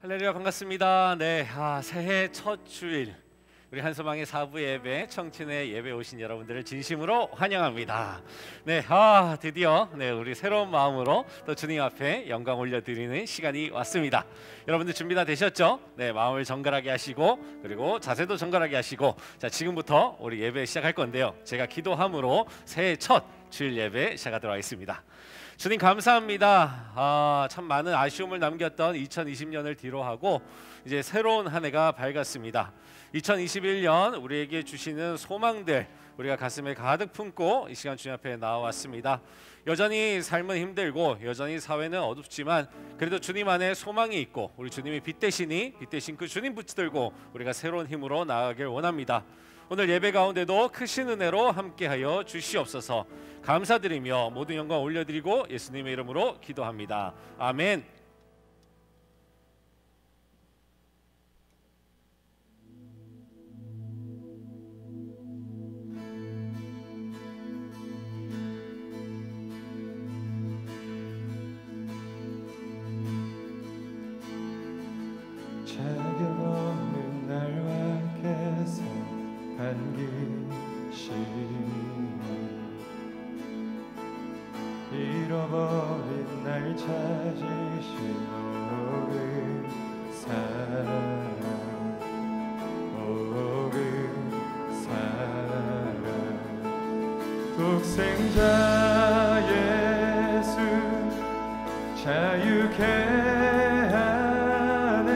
할렐루야, 반갑습니다. 네, 새해 첫 주일 우리 한소망의 4부 예배, 청춘의 예배 오신 여러분들을 진심으로 환영합니다. 네, 드디어 우리 새로운 마음으로 또 주님 앞에 영광 올려드리는 시간이 왔습니다. 여러분들 준비 다 되셨죠? 네, 마음을 정갈하게 하시고 그리고 자세도 정갈하게 하시고, 자, 지금부터 우리 예배 시작할 건데요, 제가 기도함으로 새해 첫 주일 예배 시작하도록 하겠습니다. 주님 감사합니다. 참 많은 아쉬움을 남겼던 2020년을 뒤로하고 이제 새로운 한 해가 밝았습니다. 2021년 우리에게 주시는 소망들 우리가 가슴에 가득 품고 이 시간 주님 앞에 나와왔습니다. 여전히 삶은 힘들고 여전히 사회는 어둡지만 그래도 주님 안에 소망이 있고 우리 주님이 빛대신 그 주님 붙들고 우리가 새로운 힘으로 나아가길 원합니다. 오늘 예배 가운데도 크신 은혜로 함께하여 주시옵소서. 감사드리며 모든 영광 올려드리고 예수님의 이름으로 기도합니다. 아멘. 차가운 날과 함께서 반기시니 잃어버린 날 찾으신 그 사랑, 그 사랑, 독생자 예수 자유케 하네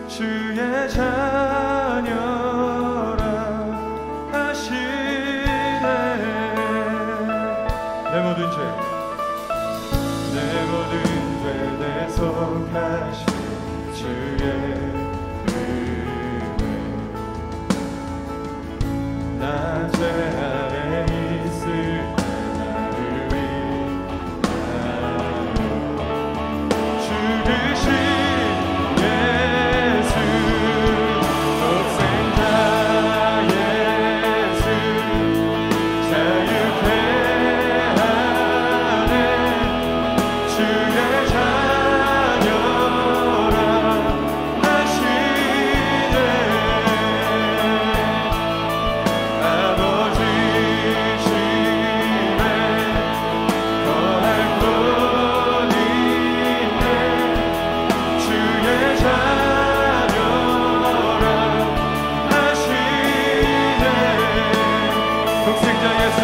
주의 자녀라 하시네. 내 모든 죄 대속하신 주의 은혜, 나 죄 아래 있을 나를 위하여 죽으신 예수,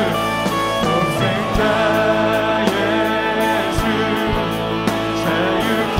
독생자 예수 자유케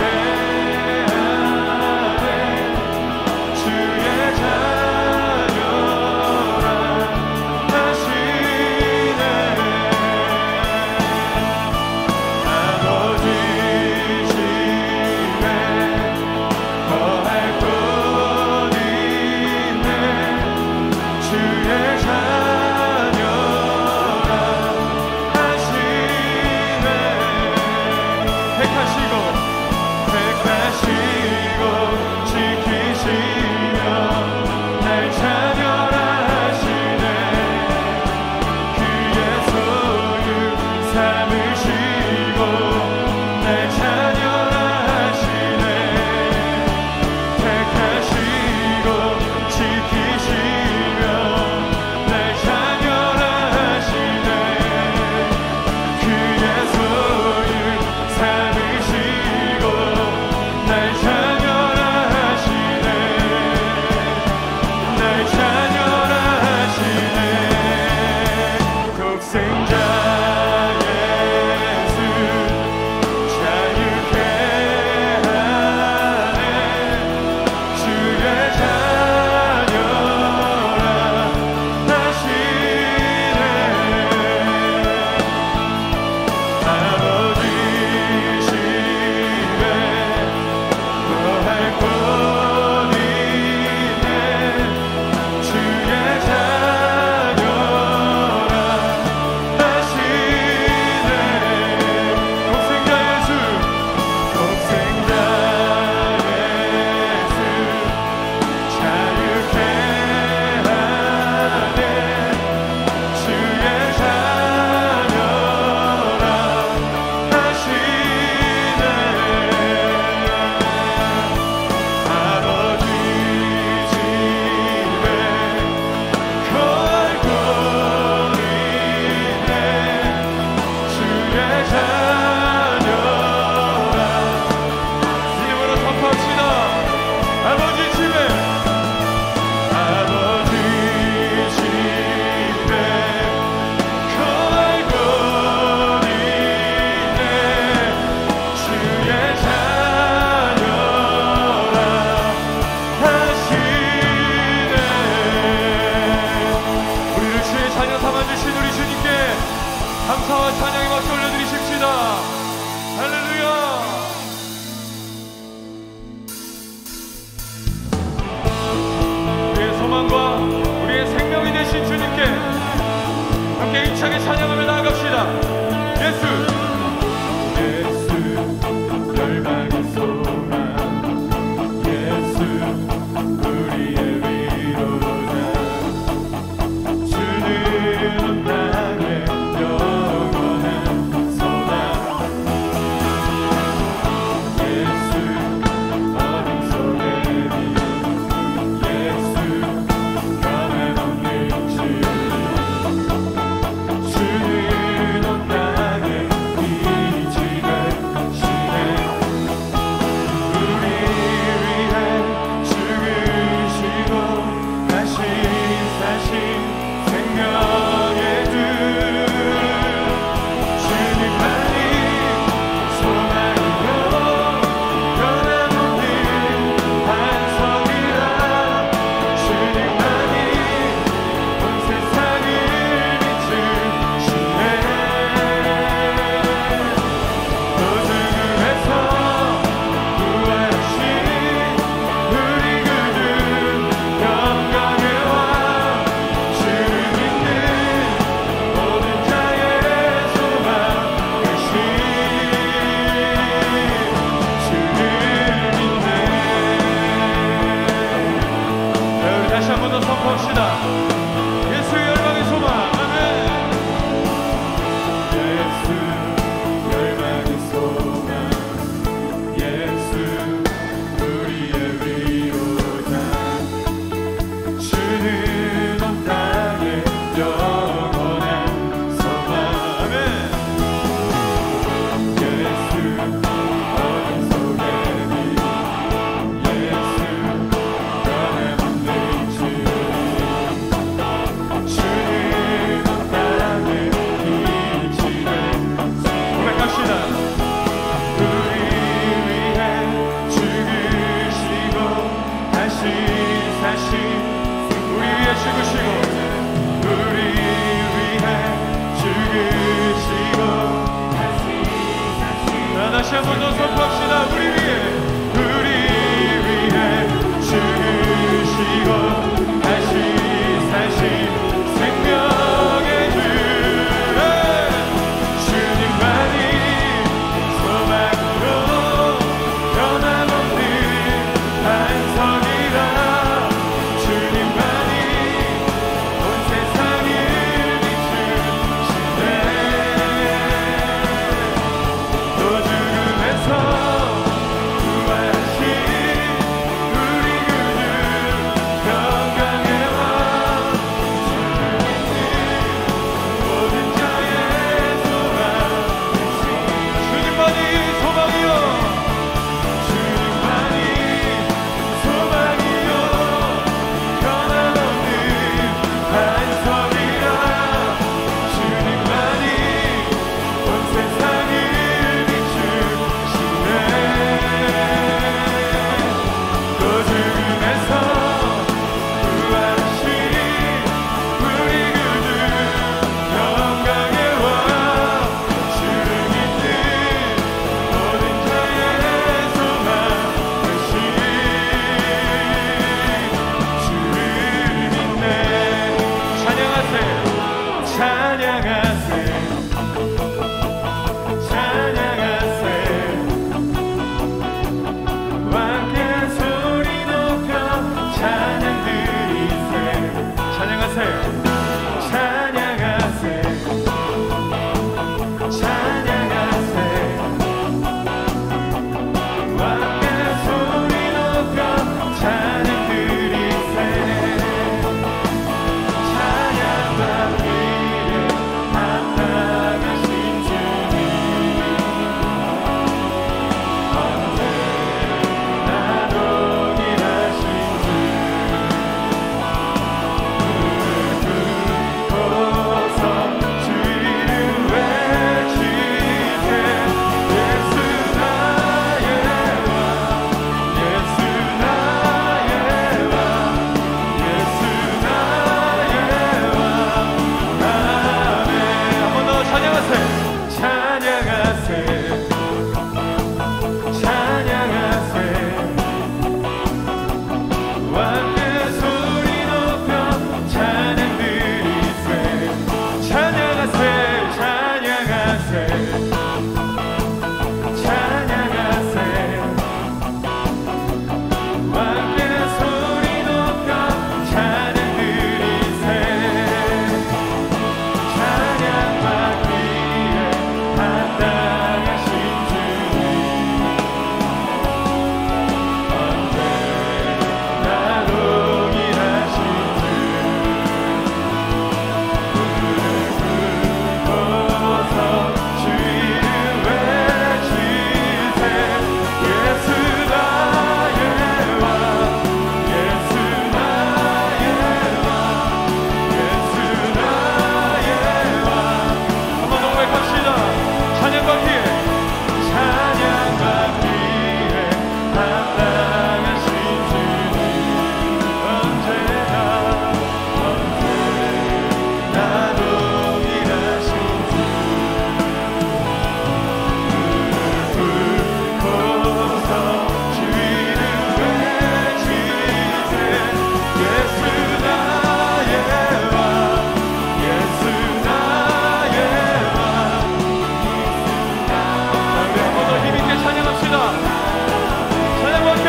날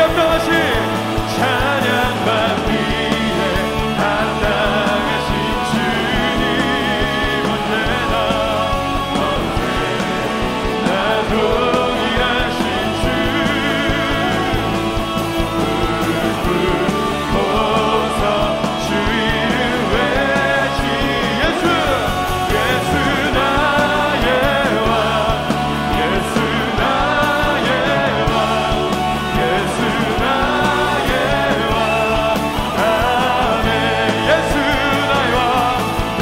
합당하신 찬양받기에 합당하신 주님 언제나 동일하신 주 부르고서 주 이름 외치 예수 예수 나의 왕 예수 나의 왕 예수 나의 왕 아멘 예수 나의 왕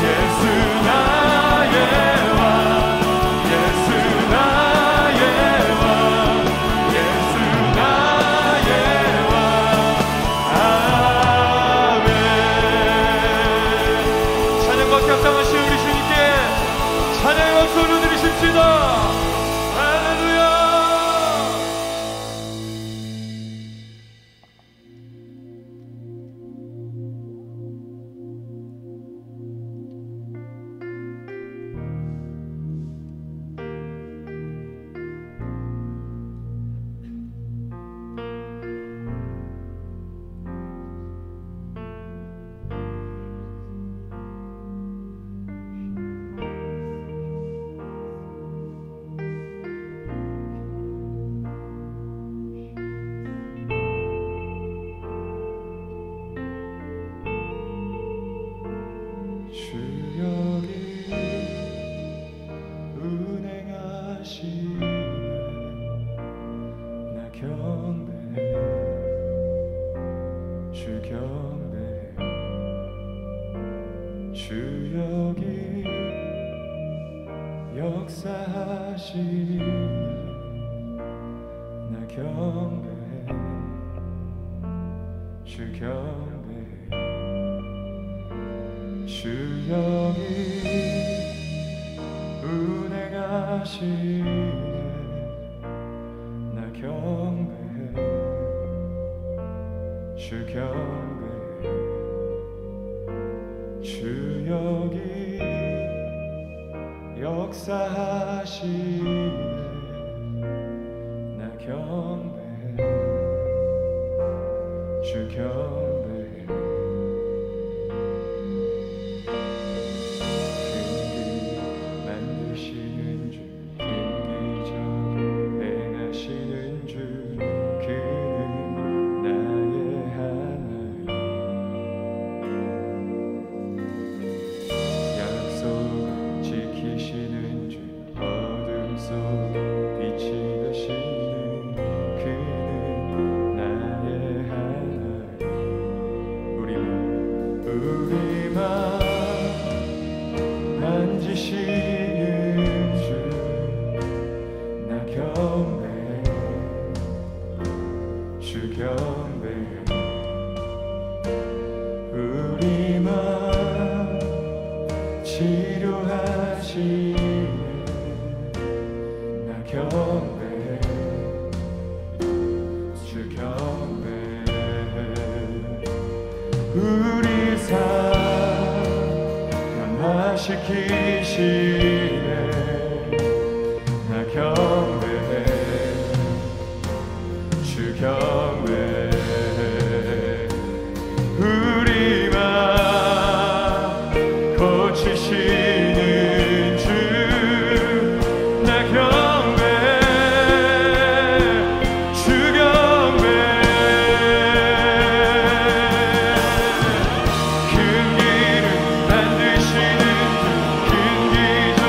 예수 나의 왕 예수 나의 왕 예수 나의 왕 아멘. 찬양과 합당하신 우리 주님께 찬양의 박수를 드리십시다. 할렐루야. 주 여기 운행하시네 나 경배해 주 경배해 주 여기 역사하시네 나 경배해 주 경배해 주 여기 운행하시네 나 경배해 주 경배해 주 여기 역사하시네 나 경배해 주 경배해 우리 삶 변화시키시네 나 경배해 주 경배해 우리 맘 고치시는 주 나 경배해 주 경배해 큰 기름 만드시는 주 큰 기적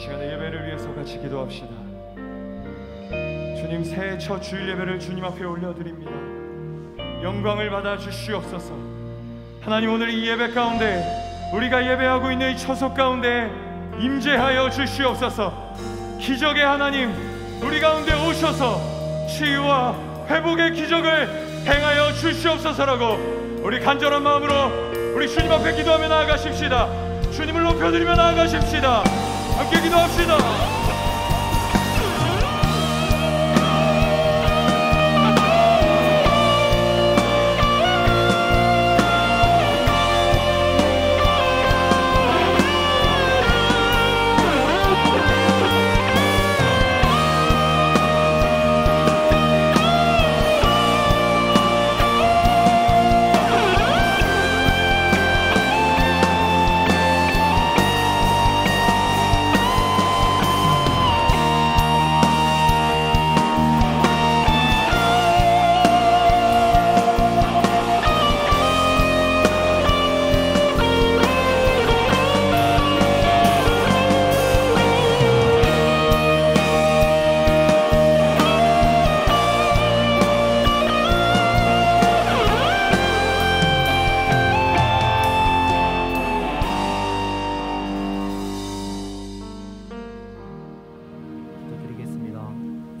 시간에 예배를 위해서 같이 기도합시다. 주님, 새해 첫 주일 예배를 주님 앞에 올려드립니다. 영광을 받아 주시옵소서. 하나님, 오늘 이 예배 가운데 우리가 예배하고 있는 이 처소 가운데 임재하여 주시옵소서. 기적의 하나님, 우리 가운데 오셔서 치유와 회복의 기적을 행하여 주시옵소서라고 우리 간절한 마음으로 우리 주님 앞에 기도하며 나아가십시다. 주님을 높여드리며 나아가십시다. 함께 기도합시다.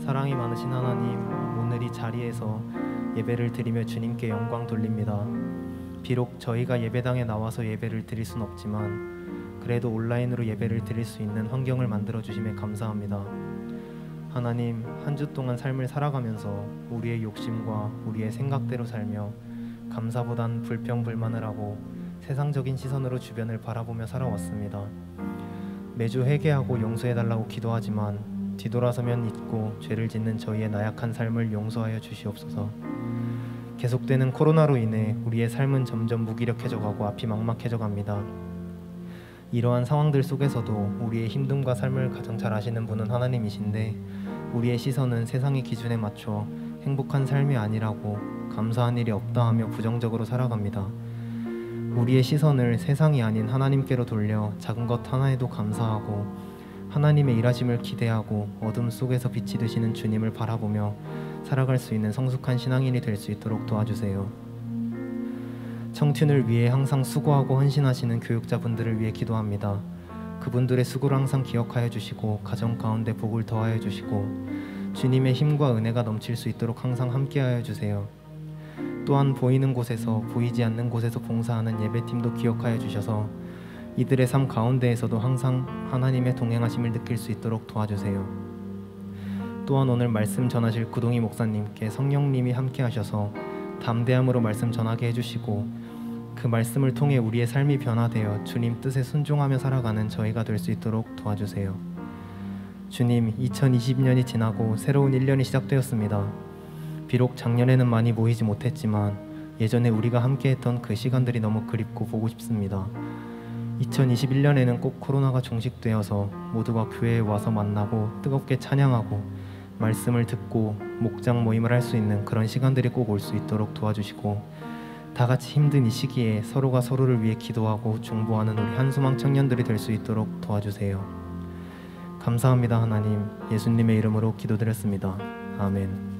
사랑이 많으신 하나님, 오늘 이 자리에서 예배를 드리며 주님께 영광 돌립니다. 비록 저희가 예배당에 나와서 예배를 드릴 순 없지만 그래도 온라인으로 예배를 드릴 수 있는 환경을 만들어 주심에 감사합니다. 하나님, 한 주 동안 삶을 살아가면서 우리의 욕심과 우리의 생각대로 살며 감사보단 불평불만을 하고 세상적인 시선으로 주변을 바라보며 살아왔습니다. 매주 회개하고 용서해달라고 기도하지만 뒤돌아서면 잊고 죄를 짓는 저희의 나약한 삶을 용서하여 주시옵소서. 계속되는 코로나로 인해 우리의 삶은 점점 무기력해져가고 앞이 막막해져 갑니다. 이러한 상황들 속에서도 우리의 힘듦과 삶을 가장 잘 아시는 분은 하나님이신데 우리의 시선은 세상의 기준에 맞춰 행복한 삶이 아니라고 감사한 일이 없다 하며 부정적으로 살아갑니다. 우리의 시선을 세상이 아닌 하나님께로 돌려 작은 것 하나에도 감사하고 하나님의 일하심을 기대하고 어둠 속에서 빛이 되시는 주님을 바라보며 살아갈 수 있는 성숙한 신앙인이 될 수 있도록 도와주세요. 청춘을 위해 항상 수고하고 헌신하시는 교육자분들을 위해 기도합니다. 그분들의 수고를 항상 기억하여 주시고 가정 가운데 복을 더하여 주시고 주님의 힘과 은혜가 넘칠 수 있도록 항상 함께하여 주세요. 또한 보이는 곳에서 보이지 않는 곳에서 봉사하는 예배팀도 기억하여 주셔서 이들의 삶 가운데에서도 항상 하나님의 동행하심을 느낄 수 있도록 도와주세요. 또한 오늘 말씀 전하실 구동희 목사님께 성령님이 함께 하셔서 담대함으로 말씀 전하게 해주시고 그 말씀을 통해 우리의 삶이 변화되어 주님 뜻에 순종하며 살아가는 저희가 될 수 있도록 도와주세요. 주님, 2020년이 지나고 새로운 1년이 시작되었습니다. 비록 작년에는 많이 모이지 못했지만 예전에 우리가 함께했던 그 시간들이 너무 그립고 보고 싶습니다. 2021년에는 꼭 코로나가 종식되어서 모두가 교회에 와서 만나고 뜨겁게 찬양하고 말씀을 듣고 목장 모임을 할 수 있는 그런 시간들이 꼭 올 수 있도록 도와주시고 다 같이 힘든 이 시기에 서로가 서로를 위해 기도하고 중보하는 우리 한소망 청년들이 될 수 있도록 도와주세요. 감사합니다. 하나님, 예수님의 이름으로 기도드렸습니다. 아멘.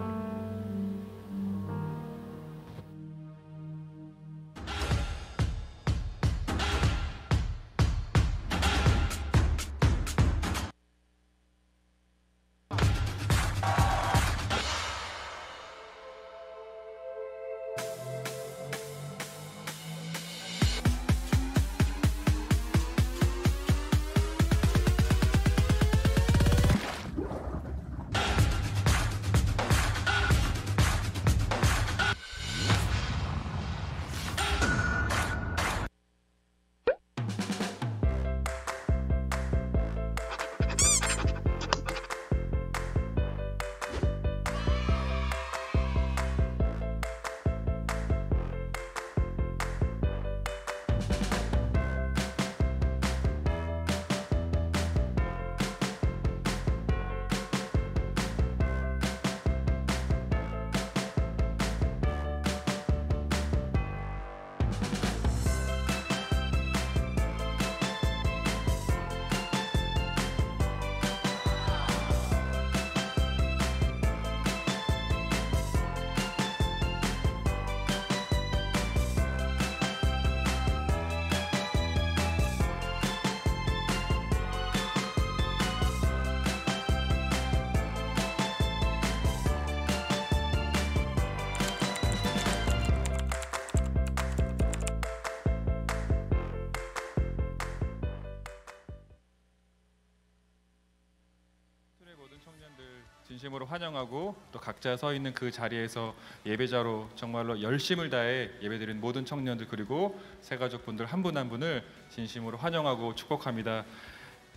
진심으로 환영하고 또 각자 서 있는 그 자리에서 예배자로 정말로 열심을 다해 예배드린 모든 청년들 그리고 새가족분들 한 분 한 분을 진심으로 환영하고 축복합니다.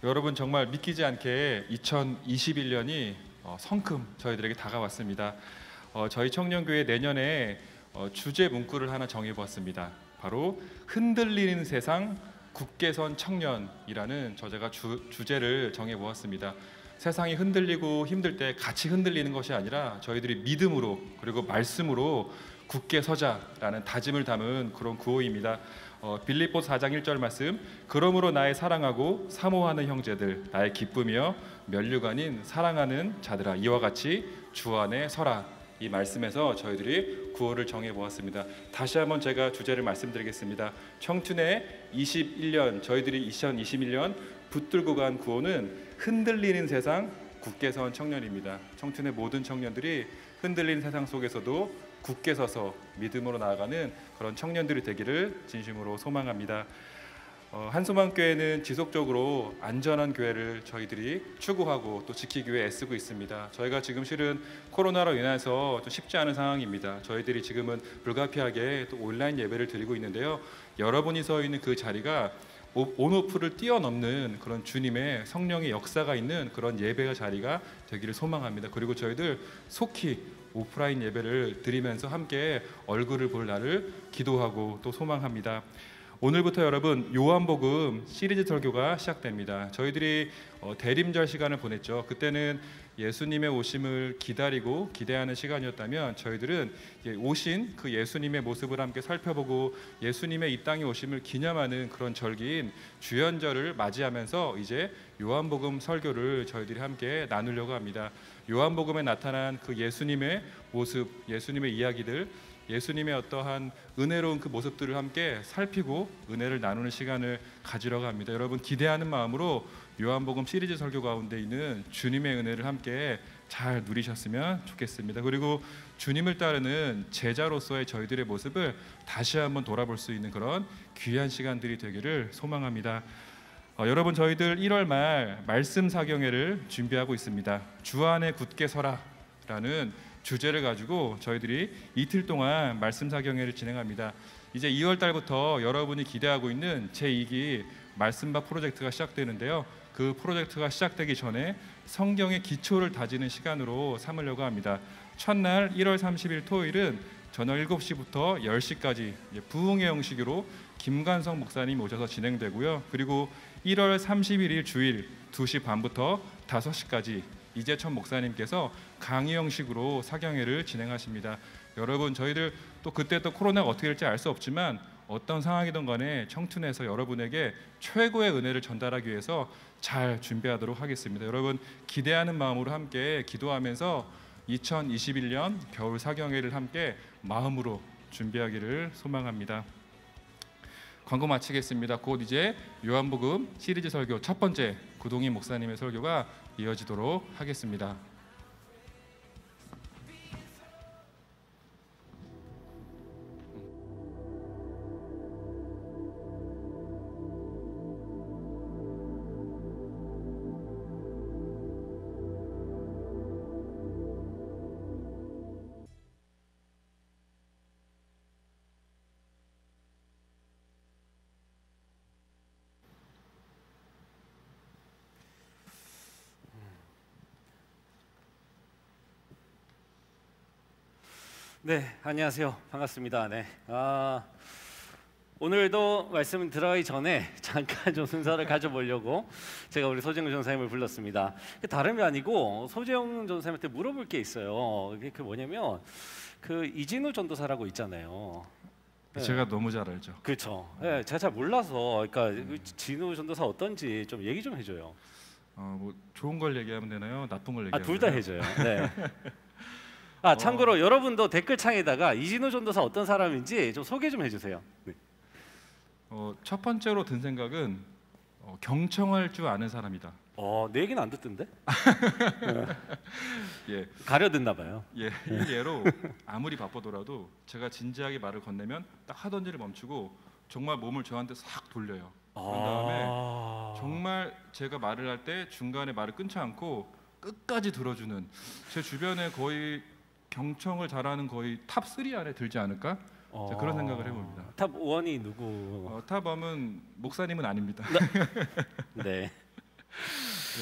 여러분 정말 믿기지 않게 2021년이 성큼 저희들에게 다가왔습니다. 저희 청년교회 내년에 주제 문구를 하나 정해보았습니다. 바로 흔들리는 세상 굳게 선 청년이라는 저자가 주제를 정해보았습니다. 세상이 흔들리고 힘들 때 같이 흔들리는 것이 아니라 저희들이 믿음으로 그리고 말씀으로 굳게 서자라는 다짐을 담은 그런 구호입니다. 빌립보서 4장 1절 말씀, 그러므로 나의 사랑하고 사모하는 형제들, 나의 기쁨이여 면류관인 사랑하는 자들아, 이와 같이 주 안에 서라. 이 말씀에서 저희들이 구호를 정해보았습니다. 다시 한번 제가 주제를 말씀드리겠습니다. 청춘의 21년, 저희들이 2021년 붙들고 간 구호는 흔들리는 세상 굳게 선 청년입니다. 청춘의 모든 청년들이 흔들리는 세상 속에서도 굳게 서서 믿음으로 나아가는 그런 청년들이 되기를 진심으로 소망합니다. 한소망교회는 지속적으로 안전한 교회를 저희들이 추구하고 또 지키기 위해 애쓰고 있습니다. 저희가 지금 실은 코로나로 인해서 좀 쉽지 않은 상황입니다. 저희들이 지금은 불가피하게 또 온라인 예배를 드리고 있는데요. 여러분이 서 있는 그 자리가 온오프를 뛰어넘는 그런 주님의 성령의 역사가 있는 그런 예배의 자리가 되기를 소망합니다. 그리고 저희들 속히 오프라인 예배를 드리면서 함께 얼굴을 볼 날을 기도하고 또 소망합니다. 오늘부터 여러분 요한복음 시리즈 설교가 시작됩니다. 저희들이 대림절 시간을 보냈죠. 그때는 예수님의 오심을 기다리고 기대하는 시간이었다면 저희들은 오신 그 예수님의 모습을 함께 살펴보고 예수님의 이 땅에 오심을 기념하는 그런 절기인 주연절을 맞이하면서 이제 요한복음 설교를 저희들이 함께 나누려고 합니다. 요한복음에 나타난 그 예수님의 모습, 예수님의 이야기들, 예수님의 어떠한 은혜로운 그 모습들을 함께 살피고 은혜를 나누는 시간을 가지려고 합니다. 여러분 기대하는 마음으로 요한복음 시리즈 설교 가운데 있는 주님의 은혜를 함께 잘 누리셨으면 좋겠습니다. 그리고 주님을 따르는 제자로서의 저희들의 모습을 다시 한번 돌아볼 수 있는 그런 귀한 시간들이 되기를 소망합니다. 여러분 저희들 1월 말 말씀 사경회를 준비하고 있습니다. 주 안에 굳게 서라라는 주제를 가지고 저희들이 이틀 동안 말씀 사경회를 진행합니다. 이제 2월 달부터 여러분이 기대하고 있는 제2기 말씀밥 프로젝트가 시작되는데요. 그 프로젝트가 시작되기 전에 성경의 기초를 다지는 시간으로 삼으려고 합니다. 첫날 1월 30일 토요일은 저녁 7시부터 10시까지 부흥회 형식으로 김관성 목사님 오셔서 진행되고요. 그리고 1월 31일 주일 2시 반부터 5시까지 이재천 목사님께서 강의 형식으로 사경회를 진행하십니다. 여러분 저희들 또 그때 또 코로나가 어떻게 될지 알 수 없지만 어떤 상황이든 간에 청춘에서 여러분에게 최고의 은혜를 전달하기 위해서 잘 준비하도록 하겠습니다. 여러분 기대하는 마음으로 함께 기도하면서 2021년 겨울 사경회를 함께 마음으로 준비하기를 소망합니다. 광고 마치겠습니다. 곧 이제 요한복음 시리즈 설교 첫 번째 구동희 목사님의 설교가 이어지도록 하겠습니다. 네, 안녕하세요. 반갑습니다. 네. 오늘도 말씀 들어가기 전에 잠깐 좀 순서를 가져보려고 제가 우리 소재영 전사님을 불렀습니다. 다름이 아니고 소재영 전사님한테 물어볼 게 있어요. 그게 뭐냐면 그 이진우 전도사라고 있잖아요. 네. 제가 너무 잘 알죠. 그렇죠. 네, 제가 잘 몰라서 그러니까 진우 전도사 어떤지 좀 얘기 좀 해줘요. 뭐 좋은 걸 얘기하면 되나요? 나쁜 걸 얘기하면 둘 다 해줘요. 네. 참고로 여러분도 댓글창에다가 이진우 전도사 어떤 사람인지 좀 소개 좀 해주세요. 네. 첫 번째로 든 생각은 경청할 줄 아는 사람이다. 내 얘기는 안 듣던데? 예. 가려듣나 봐요. 예, 이 예로 아무리 바쁘더라도 제가 진지하게 말을 건네면 딱 하던 일을 멈추고 정말 몸을 저한테 싹 돌려요. 그런 다음에 정말 제가 말을 할 때 중간에 말을 끊지 않고 끝까지 들어주는 제 주변에 거의 경청을 잘하는 거의 탑 3 안에 들지 않을까? 제가 그런 생각을 해봅니다. 탑 1이 누구? 탑 1은 목사님은 아닙니다. 네.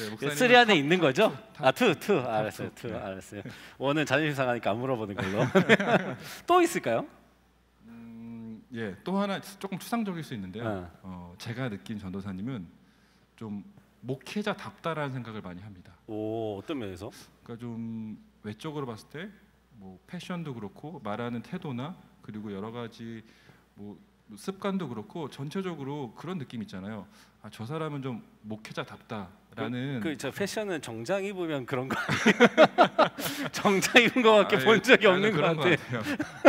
네, 목사님은 3 안에 있는 거죠? 탑 2 알았어요. 2 알았어요. 1은 자존심 상하니까 안 물어보는 걸로. 또 있을까요? 예, 또 하나 조금 추상적일 수 있는데요. 제가 느낀 전도사님은 좀 목회자답다라는 생각을 많이 합니다. 오, 어떤 면에서? 그러니까 좀 외적으로 봤을 때 뭐 패션도 그렇고 말하는 태도나 그리고 여러 가지 뭐 습관도 그렇고 전체적으로 그런 느낌 있잖아요. 아, 저 사람은 좀 목회자답다라는. 저 패션은 정장 입으면 그런 거 아니에요? 정장 입은 거밖에 본 적이 없는 것 같아요.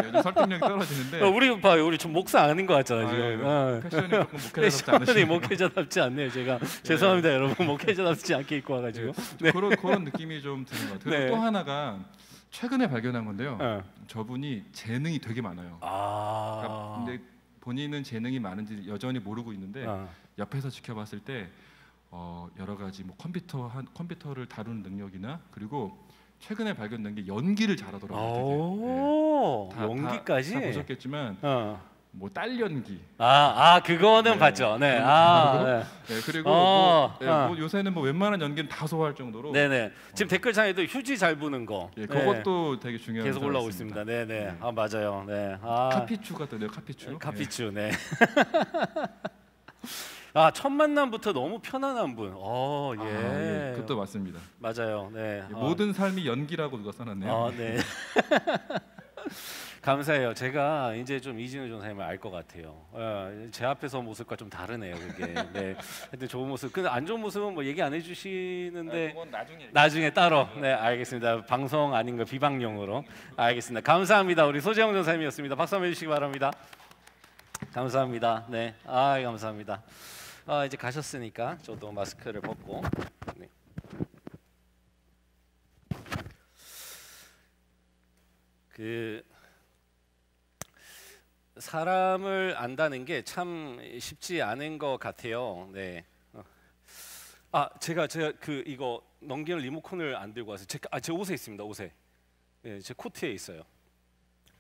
요즘 설득력이 떨어지는데. 우리 봐요, 우리 좀 목사 아닌 것 같잖아요 지금. 패션이 조금 목회자답지 않으시죠? 패션이 목회자답지 않네요. 제가 죄송합니다 여러분, 목회자답지 않게 입고 와가지고. 네. 그런 느낌이 좀 드는 것 같아요. 네. 또 하나가 최근에 발견한 건데요. 저분이 재능이 되게 많아요. 그러니까 근데 본인은 재능이 많은지 여전히 모르고 있는데 옆에서 지켜봤을 때 여러 가지 뭐 컴퓨터를 다루는 능력이나 그리고 최근에 발견된 게 연기를 잘하더라고요. 네. 연기까지? 다 보셨겠지만 뭐 딸 연기. 그거는 네. 봤죠. 네. 네, 그리고 뭐 요새는 뭐 웬만한 연기는 다 소화할 정도로. 네네. 지금 댓글창에도 휴지 잘 부는 거. 예, 그것도 되게 중요한. 계속 올라오고 있습니다. 네네. 맞아요. 네. 카피추가 뜨네요. 카피추. 카피추. 네. 첫 만남부터 너무 편안한 분. 예. 그것도 맞습니다. 맞아요. 네. 모든 삶이 연기라고 누가 써놨네요. 네. 감사해요. 제가 이제 좀 이진우 전사님을 알 것 같아요. 제 앞에서 모습과 좀 다르네요, 그게. 네. 하여튼 좋은 모습. 근데 안 좋은 모습은 뭐 얘기 안 해주시는데. 그건 나중에 따로. 네, 알겠습니다. 방송 아닌 거 비방용으로. 알겠습니다. 감사합니다. 우리 소재영 전사님이었습니다. 박수 한번 해주시기 바랍니다. 감사합니다. 네, 감사합니다. 이제 가셨으니까 저도 마스크를 벗고. 네. 사람을 안다는 게 참 쉽지 않은 것 같아요. 네. 제가 이거 넘기는 리모컨을 안 들고 와서 제 옷에 있습니다. 옷에. 네, 제 코트에 있어요.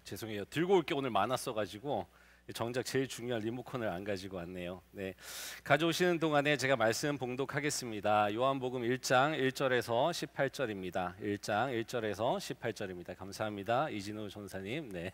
죄송해요. 들고 올 게 오늘 많았어가지고 정작 제일 중요한 리모컨을 안 가지고 왔네요. 네, 가져오시는 동안에 제가 말씀 봉독하겠습니다. 요한복음 1장 1절에서 18절입니다. 1장 1절에서 18절입니다. 감사합니다, 이진우 전사님. 네.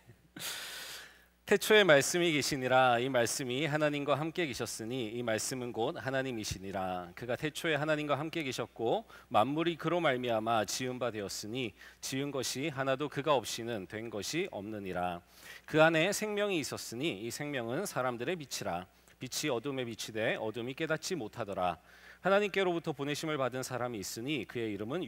태초에 말씀이 계시니라. 이 말씀이 하나님과 함께 계셨으니 이 말씀은 곧 하나님이시니라. 그가 태초에 하나님과 함께 계셨고 만물이 그로 말미암아 지은 바 되었으니 지은 것이 하나도 그가 없이는 된 것이 없느니라. 그 안에 생명이 있었으니 이 생명은 사람들의 빛이라. 빛이 어둠에 비치되 어둠이 깨닫지 못하더라. 하나님께로부터 보내심을 받은 사람이 있으니 그의 이름은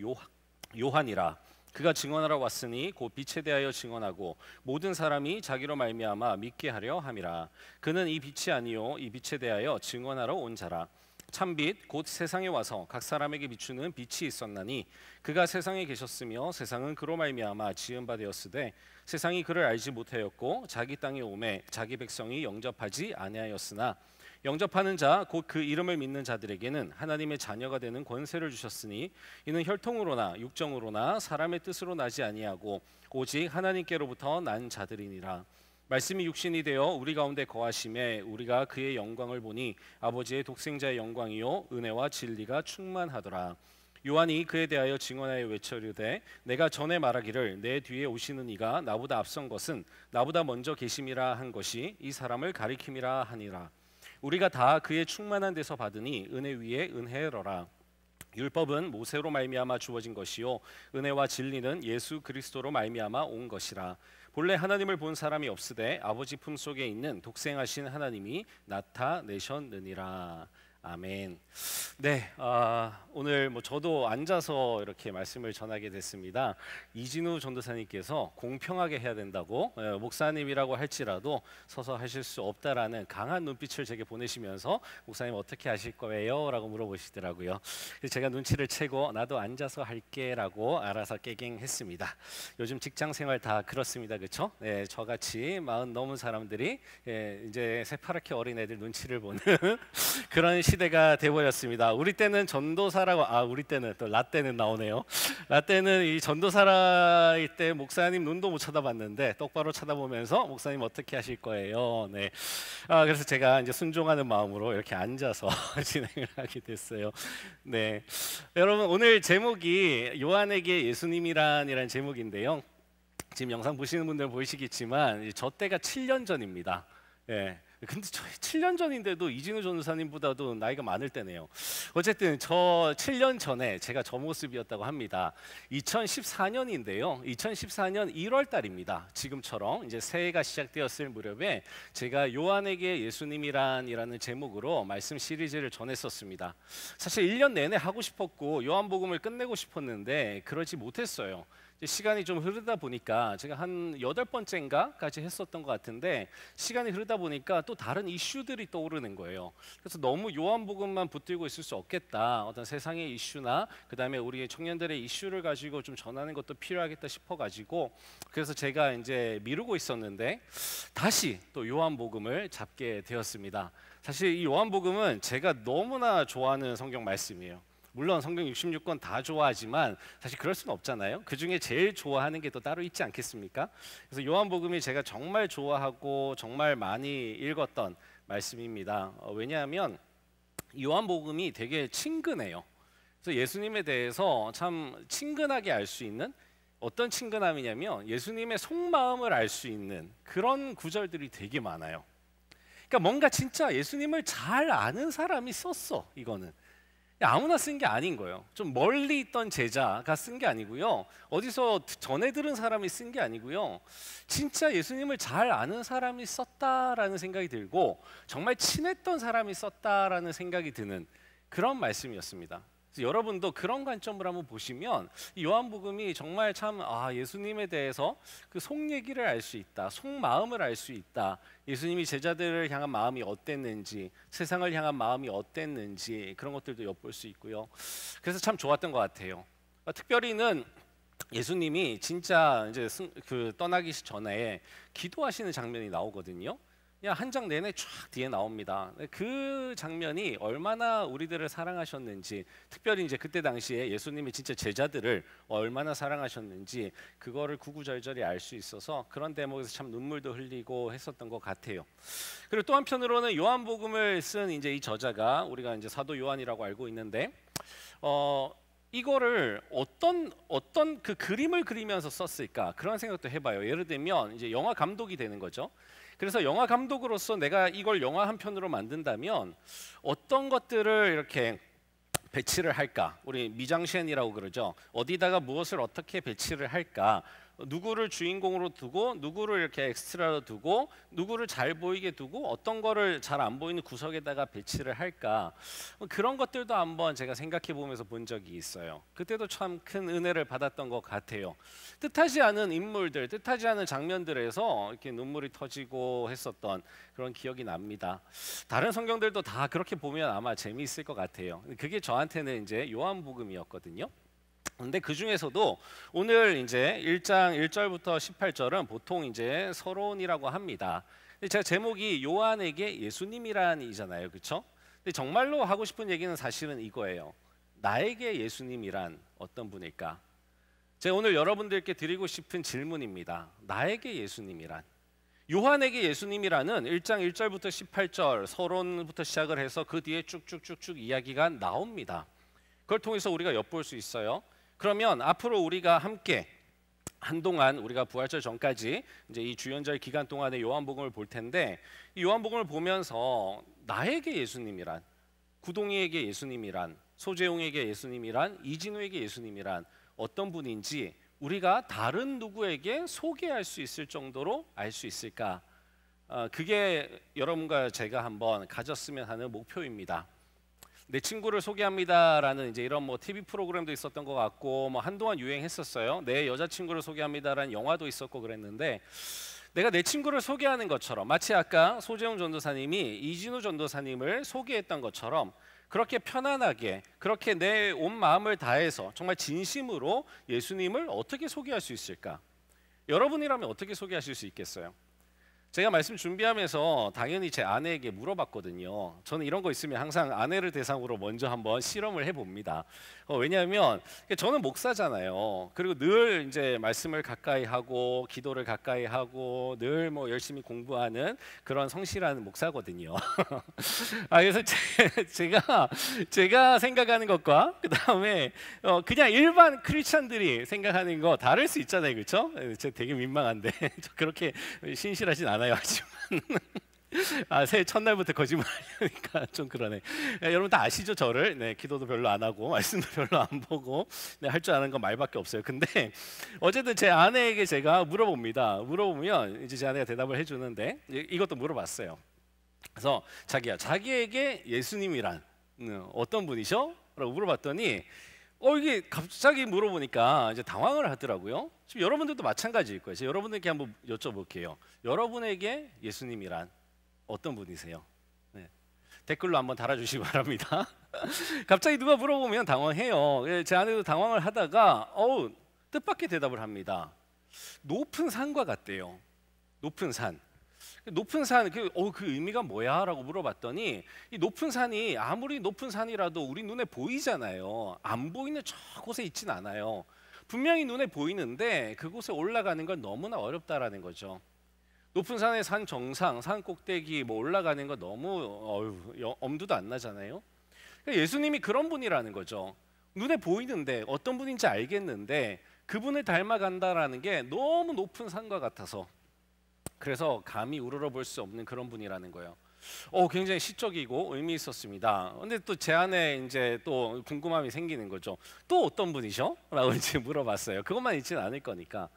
요한이라. 그가 증언하러 왔으니 곧 빛에 대하여 증언하고 모든 사람이 자기로 말미암아 믿게 하려 함이라. 그는 이 빛이 아니요 이 빛에 대하여 증언하러 온 자라. 참빛 곧 세상에 와서 각 사람에게 비추는 빛이 있었나니 그가 세상에 계셨으며 세상은 그로 말미암아 지은 바 되었으되 세상이 그를 알지 못하였고 자기 땅에 오매 자기 백성이 영접하지 아니하였으나 영접하는 자 곧 그 이름을 믿는 자들에게는 하나님의 자녀가 되는 권세를 주셨으니 이는 혈통으로나 육정으로나 사람의 뜻으로 나지 아니하고 오직 하나님께로부터 난 자들이니라. 말씀이 육신이 되어 우리 가운데 거하심에 우리가 그의 영광을 보니 아버지의 독생자의 영광이요 은혜와 진리가 충만하더라. 요한이 그에 대하여 증언하여 외쳐이르되 내가 전에 말하기를 내 뒤에 오시는 이가 나보다 앞선 것은 나보다 먼저 계심이라 한 것이 이 사람을 가리킴이라 하니라. 우리가 다 그의 충만한 데서 받으니 은혜 위에 은혜로라. 율법은 모세로 말미암아 주어진 것이요 은혜와 진리는 예수 그리스도로 말미암아 온 것이라. 본래 하나님을 본 사람이 없으되 아버지 품속에 있는 독생하신 하나님이 나타내셨느니라. 아멘. 네, 오늘 저도 앉아서 이렇게 말씀을 전하게 됐습니다. 이진우 전도사님께서 공평하게 해야 된다고, 목사님이라고 할지라도 서서 하실 수 없다라는 강한 눈빛을 제게 보내시면서 목사님 어떻게 하실 거예요? 라고 물어보시더라고요. 그래서 제가 눈치를 채고 나도 앉아서 할게라고 알아서 깨갱했습니다. 요즘 직장 생활 다 그렇습니다, 그렇죠? 네, 저같이 40 넘은 사람들이 이제 새파랗게 어린 애들 눈치를 보는 그런 시대 시대가 돼버렸습니다. 우리 때는 전도사라고 우리 때는 또 라떼는 나오네요. 라떼는 이 전도사일 때 목사님 눈도 못 쳐다봤는데 똑바로 쳐다보면서 목사님 어떻게 하실 거예요? 네. 그래서 제가 이제 순종하는 마음으로 이렇게 앉아서 진행을 하게 됐어요. 네. 여러분 오늘 제목이 요한에게 예수님이란이라는 제목인데요. 지금 영상 보시는 분들 보이시겠지만 저 때가 7년 전입니다. 예. 근데 저희 7년 전인데도 이진우 전도사님보다도 나이가 많을 때네요. 어쨌든 저 7년 전에 제가 저 모습이었다고 합니다. 2014년인데요. 2014년 1월 달입니다. 지금처럼 이제 새해가 시작되었을 무렵에 제가 요한에게 예수님이란이라는 제목으로 말씀 시리즈를 전했었습니다. 사실 1년 내내 하고 싶었고 요한복음을 끝내고 싶었는데 그러지 못했어요. 시간이 좀 흐르다 보니까 제가 한 8번째인가까지 했었던 것 같은데 시간이 흐르다 보니까 또 다른 이슈들이 떠오르는 거예요. 그래서 너무 요한복음만 붙들고 있을 수 없겠다. 어떤 세상의 이슈나 그다음에 우리 청년들의 이슈를 가지고 좀 전하는 것도 필요하겠다 싶어가지고 그래서 제가 이제 미루고 있었는데 다시 또 요한복음을 잡게 되었습니다. 사실 이 요한복음은 제가 너무나 좋아하는 성경 말씀이에요. 물론 성경 66권 다 좋아하지만 사실 그럴 수는 없잖아요. 그 중에 제일 좋아하는 게 또 따로 있지 않겠습니까? 그래서 요한복음이 제가 정말 좋아하고 정말 많이 읽었던 말씀입니다. 왜냐하면 요한복음이 되게 친근해요. 그래서 예수님에 대해서 참 친근하게 알 수 있는 어떤 친근함이냐면 예수님의 속마음을 알 수 있는 그런 구절들이 되게 많아요. 그러니까 뭔가 진짜 예수님을 잘 아는 사람이 썼어. 이거는 아무나 쓴 게 아닌 거예요. 좀 멀리 있던 제자가 쓴 게 아니고요. 어디서 전해 들은 사람이 쓴 게 아니고요. 진짜 예수님을 잘 아는 사람이 썼다라는 생각이 들고 정말 친했던 사람이 썼다라는 생각이 드는 그런 말씀이었습니다. 그래서 여러분도 그런 관점으로 한번 보시면 이 요한복음이 정말 참 예수님에 대해서 그 속 얘기를 알 수 있다. 속마음을 알 수 있다. 예수님이 제자들을 향한 마음이 어땠는지, 세상을 향한 마음이 어땠는지 그런 것들도 엿볼 수 있고요. 그래서 참 좋았던 것 같아요. 특별히는 예수님이 진짜 이제 떠나기 전에 기도하시는 장면이 나오거든요. 그냥 한 장 내내 쫙 뒤에 나옵니다. 그 장면이 얼마나 우리들을 사랑하셨는지, 특별히 이제 그때 당시에 예수님이 진짜 제자들을 얼마나 사랑하셨는지 그거를 구구절절히 알 수 있어서 그런 대목에서 참 눈물도 흘리고 했었던 것 같아요. 그리고 또 한편으로는 요한복음을 쓴 이제 이 저자가 우리가 이제 사도 요한이라고 알고 있는데 이거를 어떤 그 그림을 그리면서 썼을까 그런 생각도 해봐요. 예를 들면 이제 영화 감독이 되는 거죠. 그래서 영화 감독으로서 내가 이걸 영화 한 편으로 만든다면 어떤 것들을 이렇게 배치를 할까? 우리 미장센이라고 그러죠. 어디다가 무엇을 어떻게 배치를 할까? 누구를 주인공으로 두고 누구를 이렇게 엑스트라로 두고 누구를 잘 보이게 두고 어떤 거를 잘 안 보이는 구석에다가 배치를 할까? 그런 것들도 한번 제가 생각해 보면서 본 적이 있어요. 그때도 참 큰 은혜를 받았던 것 같아요. 뜻하지 않은 인물들, 뜻하지 않은 장면들에서 이렇게 눈물이 터지고 했었던 그런 기억이 납니다. 다른 성경들도 다 그렇게 보면 아마 재미있을 것 같아요. 그게 저한테는 이제 요한복음이었거든요. 근데 그 중에서도 오늘 이제 1장 1절부터 18절은 보통 이제 서론이라고 합니다. 근데 제가 제목이 요한에게 예수님이란이잖아요, 그렇죠? 근데 정말로 하고 싶은 얘기는 사실은 이거예요. 나에게 예수님이란 어떤 분일까? 제가 오늘 여러분들께 드리고 싶은 질문입니다. 나에게 예수님이란? 요한에게 예수님이라는 1장 1절부터 18절 서론부터 시작을 해서 그 뒤에 쭉쭉쭉쭉 이야기가 나옵니다. 그걸 통해서 우리가 엿볼 수 있어요. 그러면 앞으로 우리가 함께 한동안 우리가 부활절 전까지 이제 이 주연절 기간 동안에 요한복음을 볼 텐데 이 요한복음을 보면서 나에게 예수님이란, 구동이에게 예수님이란, 소재용에게 예수님이란, 이진우에게 예수님이란 어떤 분인지 우리가 다른 누구에게 소개할 수 있을 정도로 알 수 있을까? 그게 여러분과 제가 한번 가졌으면 하는 목표입니다. 내 친구를 소개합니다라는 이제 이런 뭐 TV 프로그램도 있었던 것 같고 뭐 한동안 유행했었어요. 내 여자친구를 소개합니다라는 영화도 있었고 그랬는데 내가 내 친구를 소개하는 것처럼 마치 아까 소재용 전도사님이 이진우 전도사님을 소개했던 것처럼 그렇게 편안하게 그렇게 내 온 마음을 다해서 정말 진심으로 예수님을 어떻게 소개할 수 있을까? 여러분이라면 어떻게 소개하실 수 있겠어요? 제가 말씀 준비하면서 당연히 제 아내에게 물어봤거든요. 저는 이런 거 있으면 항상 아내를 대상으로 먼저 한번 실험을 해봅니다. 왜냐하면 저는 목사잖아요. 그리고 늘 이제 말씀을 가까이 하고 기도를 가까이 하고 늘 뭐 열심히 공부하는 그런 성실한 목사거든요. 그래서 제가 생각하는 것과 그 다음에 그냥 일반 크리스찬들이 생각하는 거 다를 수 있잖아요, 그렇죠? 제가 되게 민망한데 저 그렇게 신실하진 않아요, 하지만. 새해 첫날부터 거짓말하니까 좀 그러네. 여러분 다 아시죠, 저를? 네, 기도도 별로 안 하고 말씀도 별로 안 보고 할 줄 아는 건 말밖에 없어요. 근데 어쨌든 제 아내에게 제가 물어봅니다. 물어보면 이제 제 아내가 대답을 해주는데 이것도 물어봤어요. 그래서 자기에게 예수님이란 어떤 분이셔? 라고 물어봤더니 이게 갑자기 물어보니까 이제 당황을 하더라고요. 지금 여러분들도 마찬가지일 거예요. 제가 여러분들께 한번 여쭤볼게요. 여러분에게 예수님이란 어떤 분이세요? 네. 댓글로 한번 달아주시기 바랍니다. 갑자기 누가 물어보면 당황해요. 제 아내도 당황을 하다가 뜻밖의 대답을 합니다. 높은 산과 같대요. 높은 산. 높은 산, 그 의미가 뭐야? 라고 물어봤더니 이 높은 산이 아무리 높은 산이라도 우리 눈에 보이잖아요. 안 보이는 저곳에 있진 않아요. 분명히 눈에 보이는데 그곳에 올라가는 건 너무나 어렵다라는 거죠. 높은 산의 산 정상, 산 꼭대기 올라가는 거 너무 엄두도 안 나잖아요. 그러니까 예수님이 그런 분이라는 거죠. 눈에 보이는데 어떤 분인지 알겠는데 그분을 닮아간다라는 게 너무 높은 산과 같아서 그래서 감히 우러러 볼 수 없는 그런 분이라는 거예요. 굉장히 시적이고 의미 있었습니다. 근데 또 제 안에 이제 또 궁금함이 생기는 거죠. 또 어떤 분이셔? 라고 이제 물어봤어요. 그것만 있지는 않을 거니까.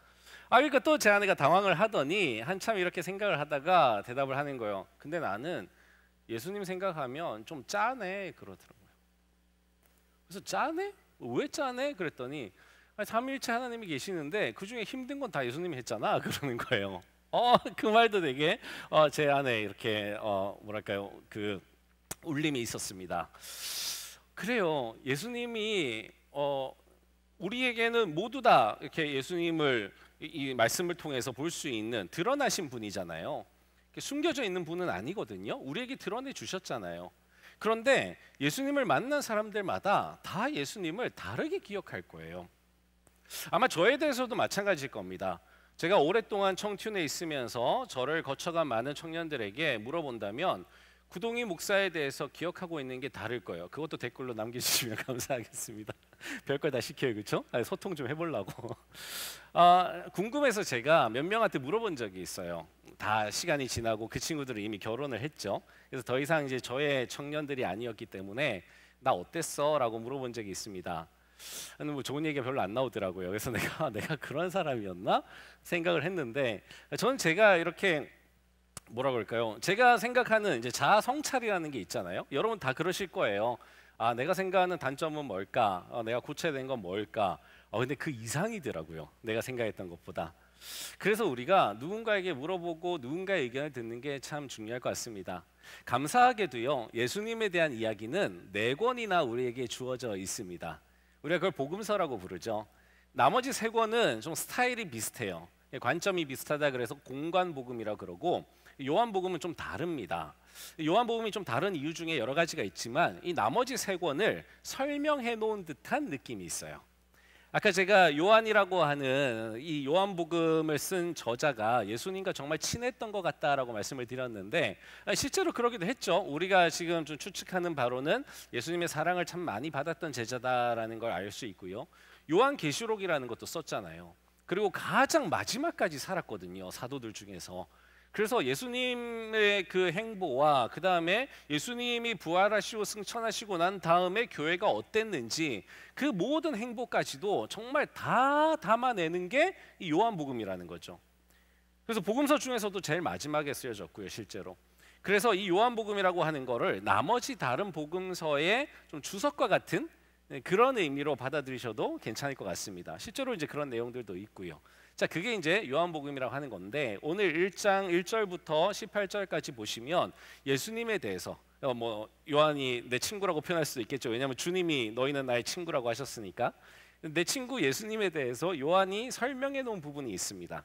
그러니까 또 제 아내가 당황을 하더니 한참 이렇게 생각을 하다가 대답을 하는 거예요. 근데 나는 예수님 생각하면 좀 짠해 그러더라고요. 그래서 짠해? 왜 짠해? 그랬더니 삼위일체 하나님이 계시는데 그 중에 힘든 건 다 예수님이 했잖아 그러는 거예요. 그 말도 되게 제 안에 이렇게 뭐랄까요, 그 울림이 있었습니다. 그래요. 예수님이 우리에게는 모두 다 이렇게 예수님을 이 말씀을 통해서 볼 수 있는 드러나신 분이잖아요. 숨겨져 있는 분은 아니거든요. 우리에게 드러내 주셨잖아요. 그런데 예수님을 만난 사람들마다 다 예수님을 다르게 기억할 거예요. 아마 저에 대해서도 마찬가지일 겁니다. 제가 오랫동안 청춘에 있으면서 저를 거쳐간 많은 청년들에게 물어본다면 구동희 목사에 대해서 기억하고 있는 게 다를 거예요. 그것도 댓글로 남겨주시면 감사하겠습니다. 별걸 다 시켜요, 그렇죠? 소통 좀 해보려고. 궁금해서 제가 몇 명한테 물어본 적이 있어요. 다 시간이 지나고 그 친구들은 이미 결혼을 했죠. 그래서 더 이상 이제 저의 청년들이 아니었기 때문에 나 어땠어? 라고 물어본 적이 있습니다. 뭐 좋은 얘기가 별로 안 나오더라고요. 그래서 내가 그런 사람이었나 생각을 했는데, 저는 제가 이렇게 뭐라 그럴까요? 제가 생각하는 이제 자아 성찰이라는 게 있잖아요. 여러분 다 그러실 거예요. 내가 생각하는 단점은 뭘까? 내가 고쳐야 되는 건 뭘까? 근데 그 이상이더라고요. 내가 생각했던 것보다. 그래서 우리가 누군가에게 물어보고 누군가의 의견을 듣는 게 참 중요할 것 같습니다. 감사하게도요, 예수님에 대한 이야기는 4권이나 우리에게 주어져 있습니다. 우리가 그걸 복음서라고 부르죠. 나머지 3권은 좀 스타일이 비슷해요. 관점이 비슷하다 그래서 공관복음이라고 그러고, 요한복음은 좀 다릅니다. 요한복음이 좀 다른 이유 중에 여러 가지가 있지만 이 나머지 3권을 설명해 놓은 듯한 느낌이 있어요. 아까 제가 요한이라고 하는 이 요한복음을 쓴 저자가 예수님과 정말 친했던 것 같다라고 말씀을 드렸는데, 실제로 그러기도 했죠. 우리가 지금 좀 추측하는 바로는 예수님의 사랑을 참 많이 받았던 제자다라는 걸 알 수 있고요. 요한계시록이라는 것도 썼잖아요. 그리고 가장 마지막까지 살았거든요, 사도들 중에서. 그래서 예수님의 그 행보와 그 다음에 예수님이 부활하시고 승천하시고 난 다음에 교회가 어땠는지 그 모든 행보까지도 정말 다 담아내는 게 이 요한복음이라는 거죠. 그래서 복음서 중에서도 제일 마지막에 쓰여졌고요, 실제로. 그래서 이 요한복음이라고 하는 거를 나머지 다른 복음서의 좀 주석과 같은 그런 의미로 받아들이셔도 괜찮을 것 같습니다. 실제로 이제 그런 내용들도 있고요. 자, 그게 이제 요한복음이라고 하는 건데, 오늘 1장 1절부터 18절까지 보시면 예수님에 대해서 요한이 내 친구라고 표현할 수도 있겠죠. 왜냐하면 주님이 너희는 나의 친구라고 하셨으니까. 내 친구 예수님에 대해서 요한이 설명해 놓은 부분이 있습니다.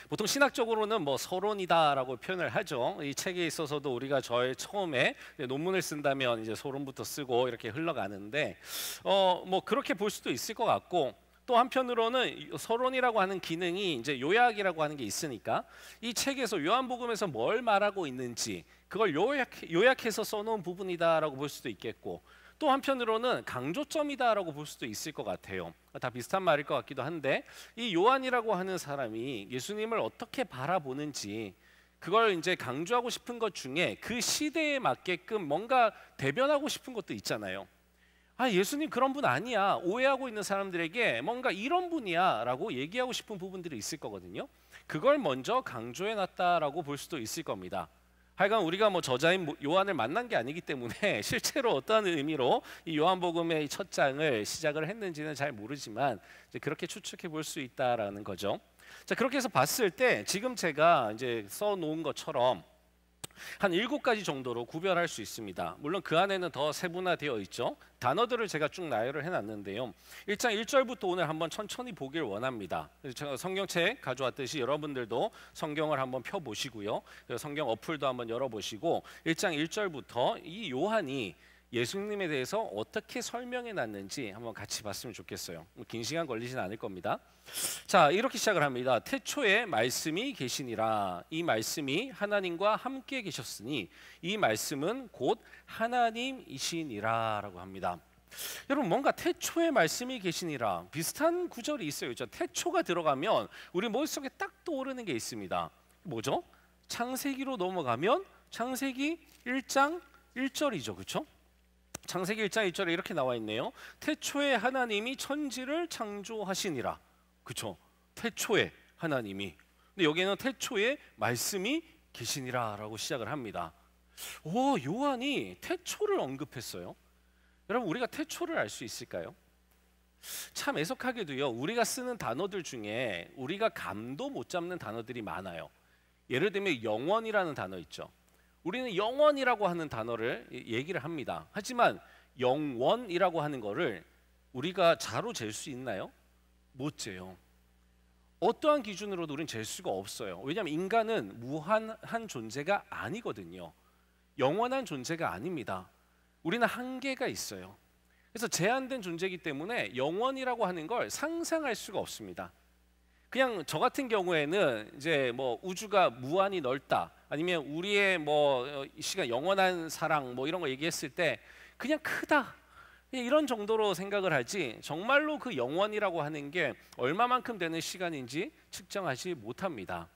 보통 신학적으로는 뭐 서론이다라고 표현을 하죠. 이 책에 있어서도 우리가 저의 처음에 논문을 쓴다면 이제 서론부터 쓰고 이렇게 흘러가는데 뭐 그렇게 볼 수도 있을 것 같고, 또 한편으로는 서론이라고 하는 기능이 이제 요약이라고 하는 게 있으니까 이 책에서 요한복음에서 뭘 말하고 있는지 그걸 요약해서 써놓은 부분이다라고 볼 수도 있겠고, 또 한편으로는 강조점이다라고 볼 수도 있을 것 같아요. 다 비슷한 말일 것 같기도 한데, 이 요한이라고 하는 사람이 예수님을 어떻게 바라보는지 그걸 이제 강조하고 싶은 것 중에 그 시대에 맞게끔 뭔가 대변하고 싶은 것도 있잖아요. 아, 예수님 그런 분 아니야, 오해하고 있는 사람들에게 뭔가 이런 분이야 라고 얘기하고 싶은 부분들이 있을 거거든요. 그걸 먼저 강조해놨다라고 볼 수도 있을 겁니다. 하여간 우리가 뭐 저자인 요한을 만난 게 아니기 때문에 실제로 어떤 의미로 이 요한복음의 첫 장을 시작을 했는지는 잘 모르지만 이제 그렇게 추측해 볼 수 있다라는 거죠. 자, 그렇게 해서 봤을 때 지금 제가 이제 써놓은 것처럼 한 7가지 정도로 구별할 수 있습니다. 물론 그 안에는 더 세분화되어 있죠. 단어들을 제가 쭉 나열을 해놨는데요. 1장 1절부터 오늘 한번 천천히 보길 원합니다. 제가 성경책 가져왔듯이 여러분들도 성경을 한번 펴보시고요. 성경 어플도 한번 열어보시고 1장 1절부터 이 요한이 예수님에 대해서 어떻게 설명해 놨는지 한번 같이 봤으면 좋겠어요. 긴 시간 걸리진 않을 겁니다. 자, 이렇게 시작을 합니다. 태초에 말씀이 계시니라. 이 말씀이 하나님과 함께 계셨으니 이 말씀은 곧 하나님이시니라 라고 합니다. 여러분, 뭔가 태초에 말씀이 계시니라 비슷한 구절이 있어요. 그렇죠? 태초가 들어가면 우리 머릿속에 딱 떠오르는 게 있습니다. 뭐죠? 창세기로 넘어가면 창세기 1장 1절이죠. 그렇죠? 창세기 1장 1절에 이렇게 나와 있네요. 태초에 하나님이 천지를 창조하시니라. 그렇죠? 태초에 하나님이. 근데 여기에는 태초에 말씀이 계시니라 라고 시작을 합니다. 오, 요한이 태초를 언급했어요. 여러분, 우리가 태초를 알 수 있을까요? 참 애석하게도요, 우리가 쓰는 단어들 중에 우리가 감도 못 잡는 단어들이 많아요. 예를 들면 영원이라는 단어 있죠. 우리는 영원이라고 하는 단어를 얘기를 합니다. 하지만 영원이라고 하는 거를 우리가 자로 잴 수 있나요? 못 재요. 어떠한 기준으로도 우리는 잴 수가 없어요. 왜냐하면 인간은 무한한 존재가 아니거든요. 영원한 존재가 아닙니다. 우리는 한계가 있어요. 그래서 제한된 존재이기 때문에 영원이라고 하는 걸 상상할 수가 없습니다. 그냥 저 같은 경우에는 이제 뭐 우주가 무한히 넓다, 아니면 우리의 뭐 시간 영원한 사랑 뭐 이런 거 얘기했을 때 그냥 크다, 이런 정도로 생각을 하지 정말로 그 영원이라고 하는 게 얼마만큼 되는 시간인지 측정하지 못합니다.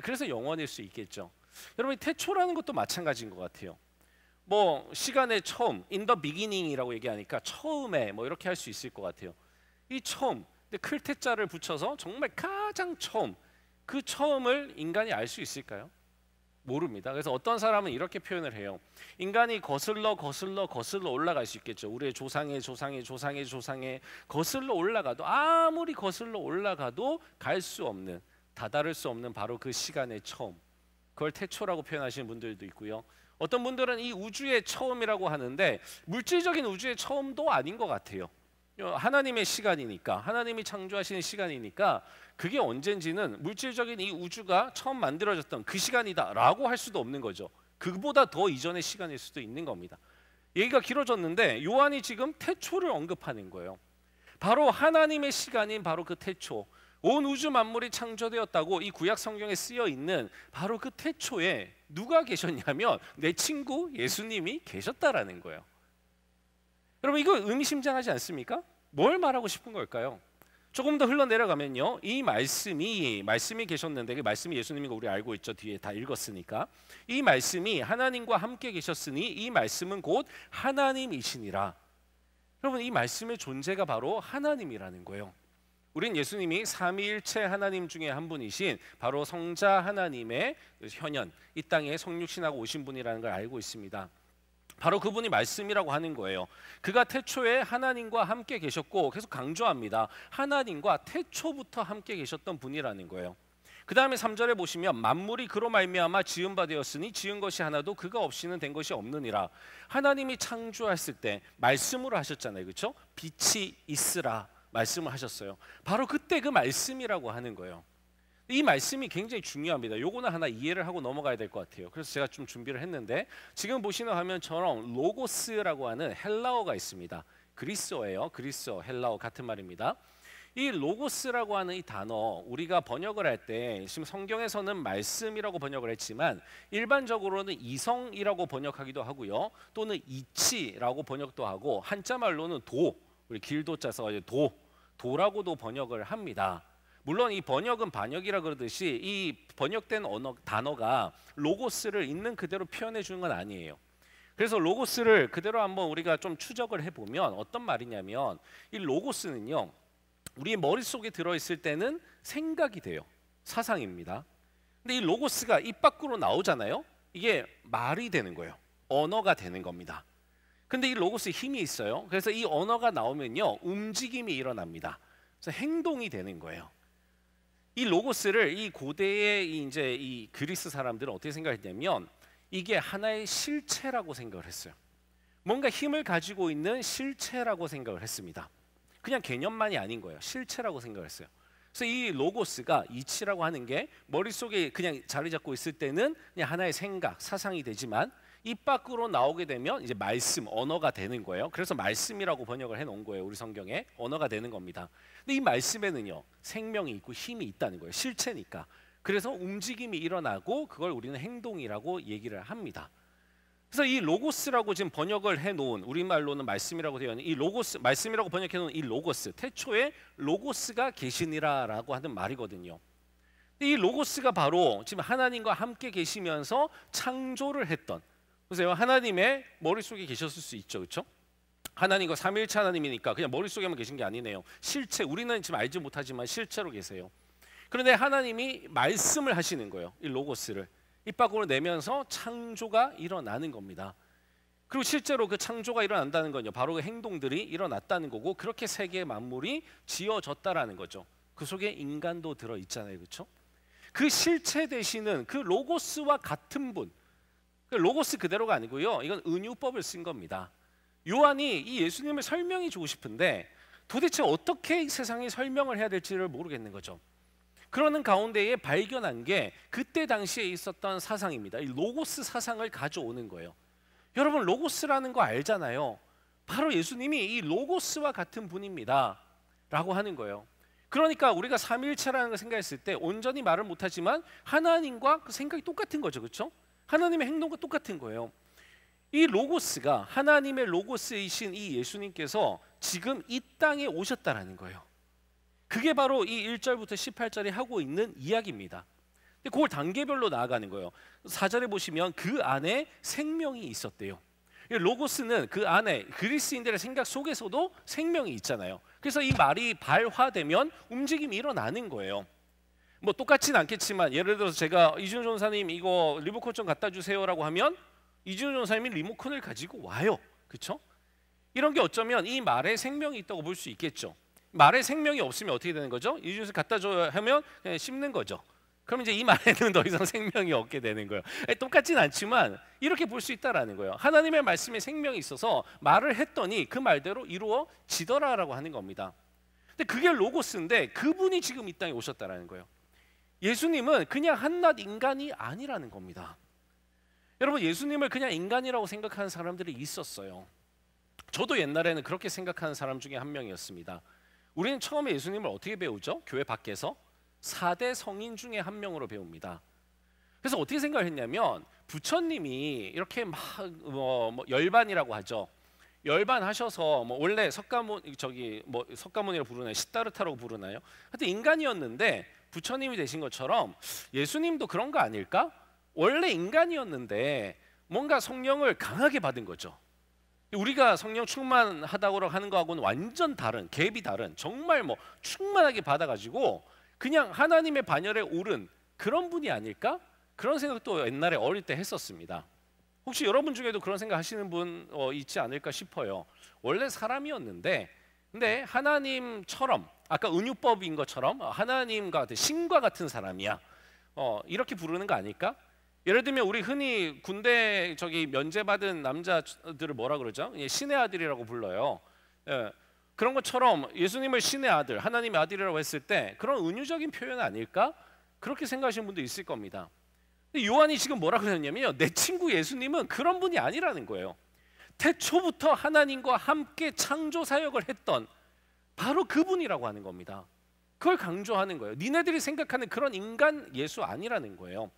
그래서 영원일 수 있겠죠. 여러분, 태초라는 것도 마찬가지인 것 같아요. 뭐 시간의 처음, in the beginning이라고 얘기하니까 처음에 뭐 이렇게 할 수 있을 것 같아요. 이 처음, 근데 클테자를 붙여서 정말 가장 처음, 그 처음을 인간이 알 수 있을까요? 모릅니다. 그래서 어떤 사람은 이렇게 표현을 해요. 인간이 거슬러 올라갈 수 있겠죠. 우리의 조상의 거슬러 올라가도, 아무리 거슬러 올라가도 갈 수 없는, 다다를 수 없는 바로 그 시간의 처음, 그걸 태초라고 표현하시는 분들도 있고요. 어떤 분들은 이 우주의 처음이라고 하는데 물질적인 우주의 처음도 아닌 것 같아요. 하나님의 시간이니까, 하나님이 창조하시는 시간이니까 그게 언젠지는 물질적인 이 우주가 처음 만들어졌던 그 시간이다 라고 할 수도 없는 거죠. 그보다 더 이전의 시간일 수도 있는 겁니다. 얘기가 길어졌는데 요한이 지금 태초를 언급하는 거예요. 바로 하나님의 시간인 바로 그 태초, 온 우주 만물이 창조되었다고 이 구약 성경에 쓰여 있는 바로 그 태초에 누가 계셨냐면 내 친구 예수님이 계셨다라는 거예요. 여러분, 이거 의미심장하지 않습니까? 뭘 말하고 싶은 걸까요? 조금 더 흘러내려가면요, 이 말씀이 계셨는데, 그 말씀이 예수님인 거 우리 알고 있죠. 뒤에 다 읽었으니까. 이 말씀이 하나님과 함께 계셨으니 이 말씀은 곧 하나님이시니라. 여러분, 이 말씀의 존재가 바로 하나님이라는 거예요. 우린 예수님이 삼위일체 하나님 중에 한 분이신 바로 성자 하나님의 현현, 이 땅에 성육신하고 오신 분이라는 걸 알고 있습니다. 바로 그분이 말씀이라고 하는 거예요. 그가 태초에 하나님과 함께 계셨고, 계속 강조합니다. 하나님과 태초부터 함께 계셨던 분이라는 거예요. 그 다음에 3절에 보시면 만물이 그로 말미암아 지은 바 되었으니 지은 것이 하나도 그가 없이는 된 것이 없느니라. 하나님이 창조했을 때 말씀으로 하셨잖아요. 그렇죠? 빛이 있으라 말씀을 하셨어요. 바로 그때 그 말씀이라고 하는 거예요. 이 말씀이 굉장히 중요합니다. 요거는 하나 이해를 하고 넘어가야 될 것 같아요. 그래서 제가 좀 준비를 했는데 지금 보시는 화면처럼 로고스라고 하는 헬라어가 있습니다. 그리스어예요. 그리스어, 헬라어 같은 말입니다. 이 로고스라고 하는 이 단어 우리가 번역을 할 때 지금 성경에서는 말씀이라고 번역을 했지만 일반적으로는 이성이라고 번역하기도 하고요. 또는 이치라고 번역도 하고 한자 말로는 도, 우리 길도자 써가지고 도라고도 번역을 합니다. 물론 이 번역은 반역이라 그러듯이 이 번역된 단어가 로고스를 있는 그대로 표현해 주는 건 아니에요. 그래서 로고스를 그대로 한번 우리가 좀 추적을 해보면 어떤 말이냐면 이 로고스는요, 우리 머릿속에 들어있을 때는 생각이 돼요. 사상입니다. 근데 이 로고스가 입 밖으로 나오잖아요. 이게 말이 되는 거예요. 언어가 되는 겁니다. 근데 이 로고스에 힘이 있어요. 그래서 이 언어가 나오면요, 움직임이 일어납니다. 그래서 행동이 되는 거예요. 이 로고스를 이 고대의 이제 이 그리스 사람들은 어떻게 생각했냐면 이게 하나의 실체라고 생각을 했어요. 뭔가 힘을 가지고 있는 실체라고 생각을 했습니다. 그냥 개념만이 아닌 거예요. 실체라고 생각을 했어요. 그래서 이 로고스가 이치라고 하는 게 머릿속에 그냥 자리 잡고 있을 때는 그냥 하나의 생각, 사상이 되지만 입 밖으로 나오게 되면 이제 말씀, 언어가 되는 거예요. 그래서 말씀이라고 번역을 해놓은 거예요. 우리 성경에 언어가 되는 겁니다. 근데 이 말씀에는요, 생명이 있고 힘이 있다는 거예요. 실체니까. 그래서 움직임이 일어나고 그걸 우리는 행동이라고 얘기를 합니다. 그래서 이 로고스라고 지금 번역을 해놓은, 우리말로는 말씀이라고 되어 있는 이 로고스, 말씀이라고 번역해놓은 이 로고스, 태초에 로고스가 계시니라라고 하는 말이거든요. 이 로고스가 바로 지금 하나님과 함께 계시면서 창조를 했던, 보세요, 하나님의 머릿속에 계셨을 수 있죠, 그렇죠? 하나님과 삼위일체 하나님이니까 그냥 머릿속에만 계신 게 아니네요. 실체, 우리는 지금 알지 못하지만 실체로 계세요. 그런데 하나님이 말씀을 하시는 거예요. 이 로고스를 입 밖으로 내면서 창조가 일어나는 겁니다. 그리고 실제로 그 창조가 일어난다는 건요, 바로 그 행동들이 일어났다는 거고, 그렇게 세계의 만물이 지어졌다라는 거죠. 그 속에 인간도 들어있잖아요, 그렇죠? 그 실체 되시는 그 로고스와 같은 분, 그 로고스 그대로가 아니고요, 이건 은유법을 쓴 겁니다. 요한이 이 예수님을 설명해 주고 싶은데 도대체 어떻게 세상에 설명을 해야 될지를 모르겠는 거죠. 그러는 가운데에 발견한 게 그때 당시에 있었던 사상입니다. 이 로고스 사상을 가져오는 거예요. 여러분, 로고스라는 거 알잖아요. 바로 예수님이 이 로고스와 같은 분입니다 라고 하는 거예요. 그러니까 우리가 삼위일체라는 걸 생각했을 때 온전히 말을 못하지만 하나님과 그 생각이 똑같은 거죠, 그렇죠? 하나님의 행동과 똑같은 거예요. 이 로고스가 하나님의 로고스이신 이 예수님께서 지금 이 땅에 오셨다라는 거예요. 그게 바로 이 1절부터 18절이 하고 있는 이야기입니다. 근데 그걸 단계별로 나아가는 거예요. 4절에 보시면 그 안에 생명이 있었대요. 로고스는 그 안에 그리스인들의 생각 속에서도 생명이 있잖아요. 그래서 이 말이 발화되면 움직임이 일어나는 거예요. 뭐 똑같진 않겠지만 예를 들어서 제가 이준호 전사님 이거 리모컨 좀 갖다 주세요라고 하면 이준호 전사님이 리모컨을 가지고 와요. 그렇죠? 이런 게 어쩌면 이 말에 생명이 있다고 볼 수 있겠죠. 말에 생명이 없으면 어떻게 되는 거죠? 이준호 갖다 줘야 하면 그냥 씹는 거죠. 그럼 이제 이 말에는 더 이상 생명이 없게 되는 거예요. 똑같진 않지만 이렇게 볼 수 있다라는 거예요. 하나님의 말씀에 생명이 있어서 말을 했더니 그 말대로 이루어지더라라고 하는 겁니다. 근데 그게 로고스인데 그분이 지금 이 땅에 오셨다라는 거예요. 예수님은 그냥 한낱 인간이 아니라는 겁니다. 여러분, 예수님을 그냥 인간이라고 생각하는 사람들이 있었어요. 저도 옛날에는 그렇게 생각하는 사람 중에 한 명이었습니다. 우리는 처음에 예수님을 어떻게 배우죠? 교회 밖에서 4대 성인 중에 한 명으로 배웁니다. 그래서 어떻게 생각을 했냐면 부처님이 이렇게 막 열반이라고 하죠. 열반하셔서 뭐 원래 석가모니라고 부르나요? 시다르타라고 부르나요? 하여튼 인간이었는데 부처님이 되신 것처럼 예수님도 그런 거 아닐까? 원래 인간이었는데 뭔가 성령을 강하게 받은 거죠. 우리가 성령 충만하다고 하는 거하고는 완전 다른, 갭이 다른, 정말 뭐 충만하게 받아가지고 그냥 하나님의 반열에 오른 그런 분이 아닐까? 그런 생각도 옛날에 어릴 때 했었습니다. 혹시 여러분 중에도 그런 생각 하시는 분 있지 않을까 싶어요. 원래 사람이었는데 근데 하나님처럼, 아까 은유법인 것처럼 하나님과 같은, 신과 같은 사람이야. 이렇게 부르는 거 아닐까? 예를 들면 우리 흔히 군대 면제받은 남자들을 뭐라 그러죠? 신의 아들이라고 불러요. 예, 그런 것처럼 예수님을 신의 아들, 하나님의 아들이라고 했을 때 그런 은유적인 표현 아닐까? 그렇게 생각하시는 분도 있을 겁니다. 근데 요한이 지금 뭐라 그랬냐면요, 내 친구 예수님은 그런 분이 아니라는 거예요. 태초부터 하나님과 함께 창조 사역을 했던 바로 그분이라고 하는 겁니다. 그걸 강조하는 거예요. 니네들이 생각하는 그런 인간 예수 아니라는 거예요.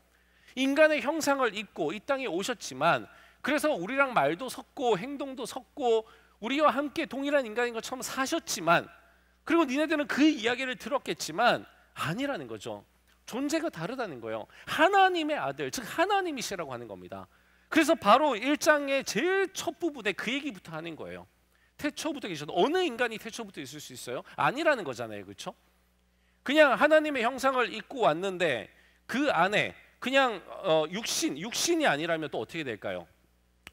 인간의 형상을 입고 이 땅에 오셨지만, 그래서 우리랑 말도 섞고 행동도 섞고 우리와 함께 동일한 인간인 것처럼 사셨지만, 그리고 니네들은 그 이야기를 들었겠지만 아니라는 거죠. 존재가 다르다는 거예요. 하나님의 아들, 즉 하나님이시라고 하는 겁니다. 그래서 바로 1장의 제일 첫 부분에 그 얘기부터 하는 거예요. 태초부터 계셔도 어느 인간이 태초부터 있을 수 있어요? 아니라는 거잖아요, 그렇죠? 그냥 하나님의 형상을 입고 왔는데 그 안에 그냥 육신이 아니라면 또 어떻게 될까요?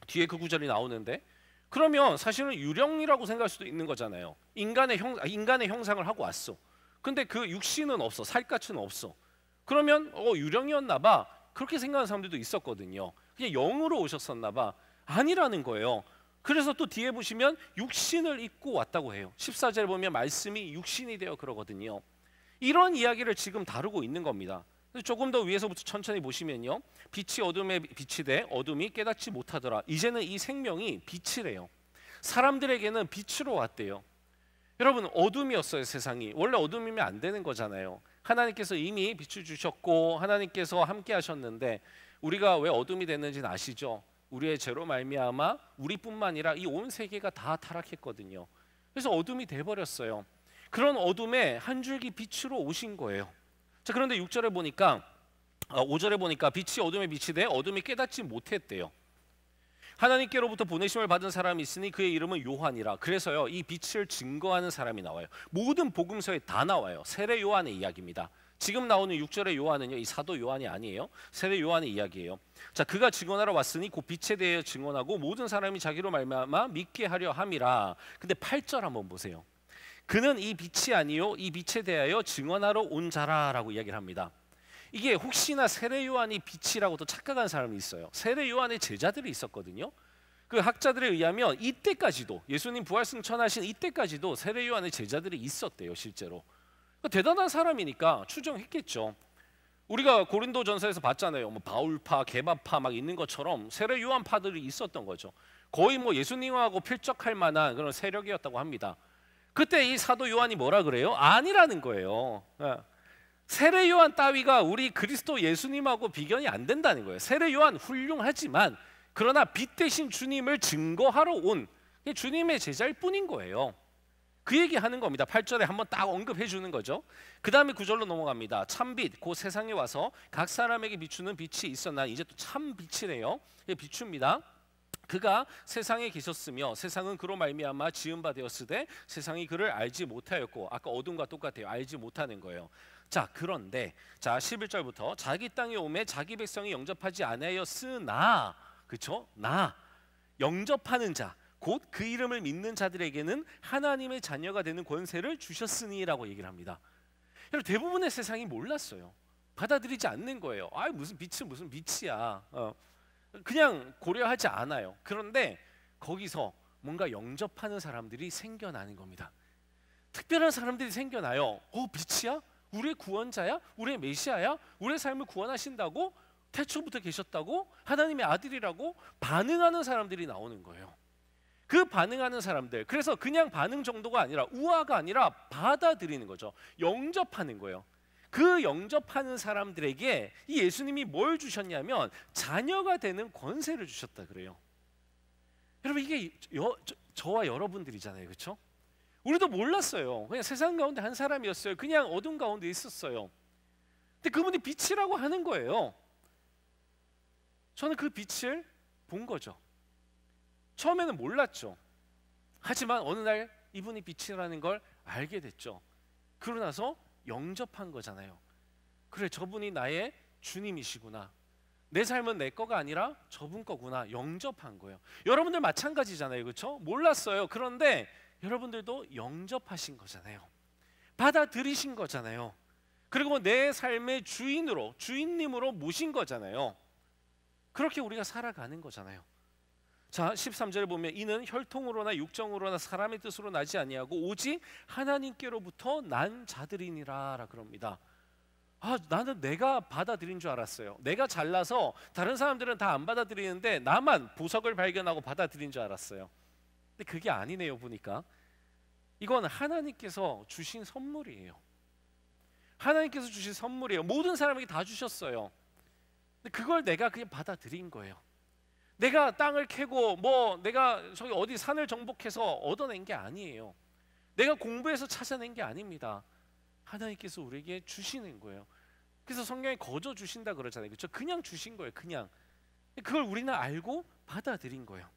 뒤에 그 구절이 나오는데, 그러면 사실은 유령이라고 생각할 수도 있는 거잖아요. 인간의 형상을 하고 왔어. 근데 그 육신은 없어, 살갗은 없어. 그러면 유령이었나 봐, 그렇게 생각하는 사람들도 있었거든요. 그냥 영으로 오셨었나 봐. 아니라는 거예요. 그래서 또 뒤에 보시면 육신을 입고 왔다고 해요. 14절에 보면 말씀이 육신이 되어 그러거든요. 이런 이야기를 지금 다루고 있는 겁니다. 조금 더 위에서부터 천천히 보시면요, 빛이 어둠에 빛이 돼 어둠이 깨닫지 못하더라. 이제는 이 생명이 빛이래요. 사람들에게는 빛으로 왔대요. 여러분, 어둠이었어요, 세상이. 원래 어둠이면 안 되는 거잖아요. 하나님께서 이미 빛을 주셨고 하나님께서 함께 하셨는데, 우리가 왜 어둠이 됐는지는 아시죠? 우리의 죄로 말미암아 우리뿐만 아니라 이 온 세계가 다 타락했거든요. 그래서 어둠이 돼버렸어요. 그런 어둠에 한 줄기 빛으로 오신 거예요. 자, 그런데 6절에 보니까 5절에 보니까 빛이 어둠에 빛이 돼 어둠이 깨닫지 못했대요. 하나님께로부터 보내심을 받은 사람이 있으니 그의 이름은 요한이라. 그래서요, 이 빛을 증거하는 사람이 나와요. 모든 복음서에 다 나와요. 세례 요한의 이야기입니다. 지금 나오는 6절의 요한은요, 이 사도 요한이 아니에요. 세례 요한의 이야기예요. 자, 그가 증언하러 왔으니 그 빛에 대해 증언하고 모든 사람이 자기로 말미암아 믿게 하려 함이라. 근데 8절 한번 보세요. 그는 이 빛이 아니요 이 빛에 대하여 증언하러 온 자라라고 이야기를 합니다. 이게 혹시나 세례 요한이 빛이라고도 착각한 사람이 있어요. 세례 요한의 제자들이 있었거든요. 그 학자들에 의하면 이때까지도, 예수님 부활 승천하신 이때까지도 세례 요한의 제자들이 있었대요, 실제로. 대단한 사람이니까 추정했겠죠. 우리가 고린도전서에서 봤잖아요. 뭐 바울파, 게바파 막 있는 것처럼 세례 요한파들이 있었던 거죠. 거의 뭐 예수님하고 필적할 만한 그런 세력이었다고 합니다. 그때 이 사도 요한이 뭐라 그래요? 아니라는 거예요. 세례 요한 따위가 우리 그리스도 예수님하고 비견이 안 된다는 거예요. 세례 요한 훌륭하지만 그러나 빛 대신 주님을 증거하러 온 주님의 제자일 뿐인 거예요. 그 얘기하는 겁니다. 8절에 한번 딱 언급해 주는 거죠. 그 다음에 9절로 넘어갑니다. 참빛, 곧 세상에 와서 각 사람에게 비추는 빛이 있었나. 이제 또 참빛이래요. 비춥니다. 그가 세상에 계셨으며 세상은 그로 말미암아 지은 바 되었으되 세상이 그를 알지 못하였고, 아까 어둠과 똑같아요. 알지 못하는 거예요. 자, 그런데 자 11절부터 자기 땅에 오매 자기 백성이 영접하지 아니하였으나, 그렇죠? 나 영접하는 자, 곧 그 이름을 믿는 자들에게는 하나님의 자녀가 되는 권세를 주셨으니라고 얘기를 합니다. 여러분, 대부분의 세상이 몰랐어요. 받아들이지 않는 거예요. 아, 무슨 빛은 무슨 빛이야. 그냥 고려하지 않아요. 그런데 거기서 뭔가 영접하는 사람들이 생겨나는 겁니다. 특별한 사람들이 생겨나요. 빛이야? 우리의 구원자야? 우리의 메시아야? 우리의 삶을 구원하신다고? 태초부터 계셨다고? 하나님의 아들이라고? 반응하는 사람들이 나오는 거예요. 그 반응하는 사람들, 그래서 그냥 반응 정도가 아니라 우화가 아니라 받아들이는 거죠. 영접하는 거예요. 그 영접하는 사람들에게 이 예수님이 뭘 주셨냐면 자녀가 되는 권세를 주셨다 그래요. 여러분, 이게 저와 여러분들이잖아요, 그렇죠? 우리도 몰랐어요. 그냥 세상 가운데 한 사람이었어요. 그냥 어둠 가운데 있었어요. 근데 그분이 빛이라고 하는 거예요. 저는 그 빛을 본 거죠. 처음에는 몰랐죠. 하지만 어느 날 이분이 빛이라는 걸 알게 됐죠. 그러고 나서 영접한 거잖아요. 그래, 저분이 나의 주님이시구나. 내 삶은 내 거가 아니라 저분 거구나. 영접한 거예요. 여러분들 마찬가지잖아요, 그렇죠? 몰랐어요. 그런데 여러분들도 영접하신 거잖아요. 받아들이신 거잖아요. 그리고 내 삶의 주인님으로 모신 거잖아요. 그렇게 우리가 살아가는 거잖아요. 자, 13절에 보면 이는 혈통으로나 육정으로나 사람의 뜻으로 나지 아니하고 오직 하나님께로부터 난 자들이니라 그럽니다. 나는 내가 받아들인 줄 알았어요. 내가 잘나서 다른 사람들은 다 안 받아들이는데 나만 보석을 발견하고 받아들인 줄 알았어요. 근데 그게 아니네요. 보니까 이건 하나님께서 주신 선물이에요. 하나님께서 주신 선물이에요. 모든 사람에게 다 주셨어요. 근데 그걸 내가 그냥 받아들인 거예요. 내가 땅을 캐고 내가 저기 어디 산을 정복해서 얻어낸 게 아니에요. 내가 공부해서 찾아낸 게 아닙니다. 하나님께서 우리에게 주시는 거예요. 그래서 성경에 거저 주신다 그러잖아요. 그렇죠? 그냥 주신 거예요. 그냥. 그걸 우리는 알고 받아들인 거예요.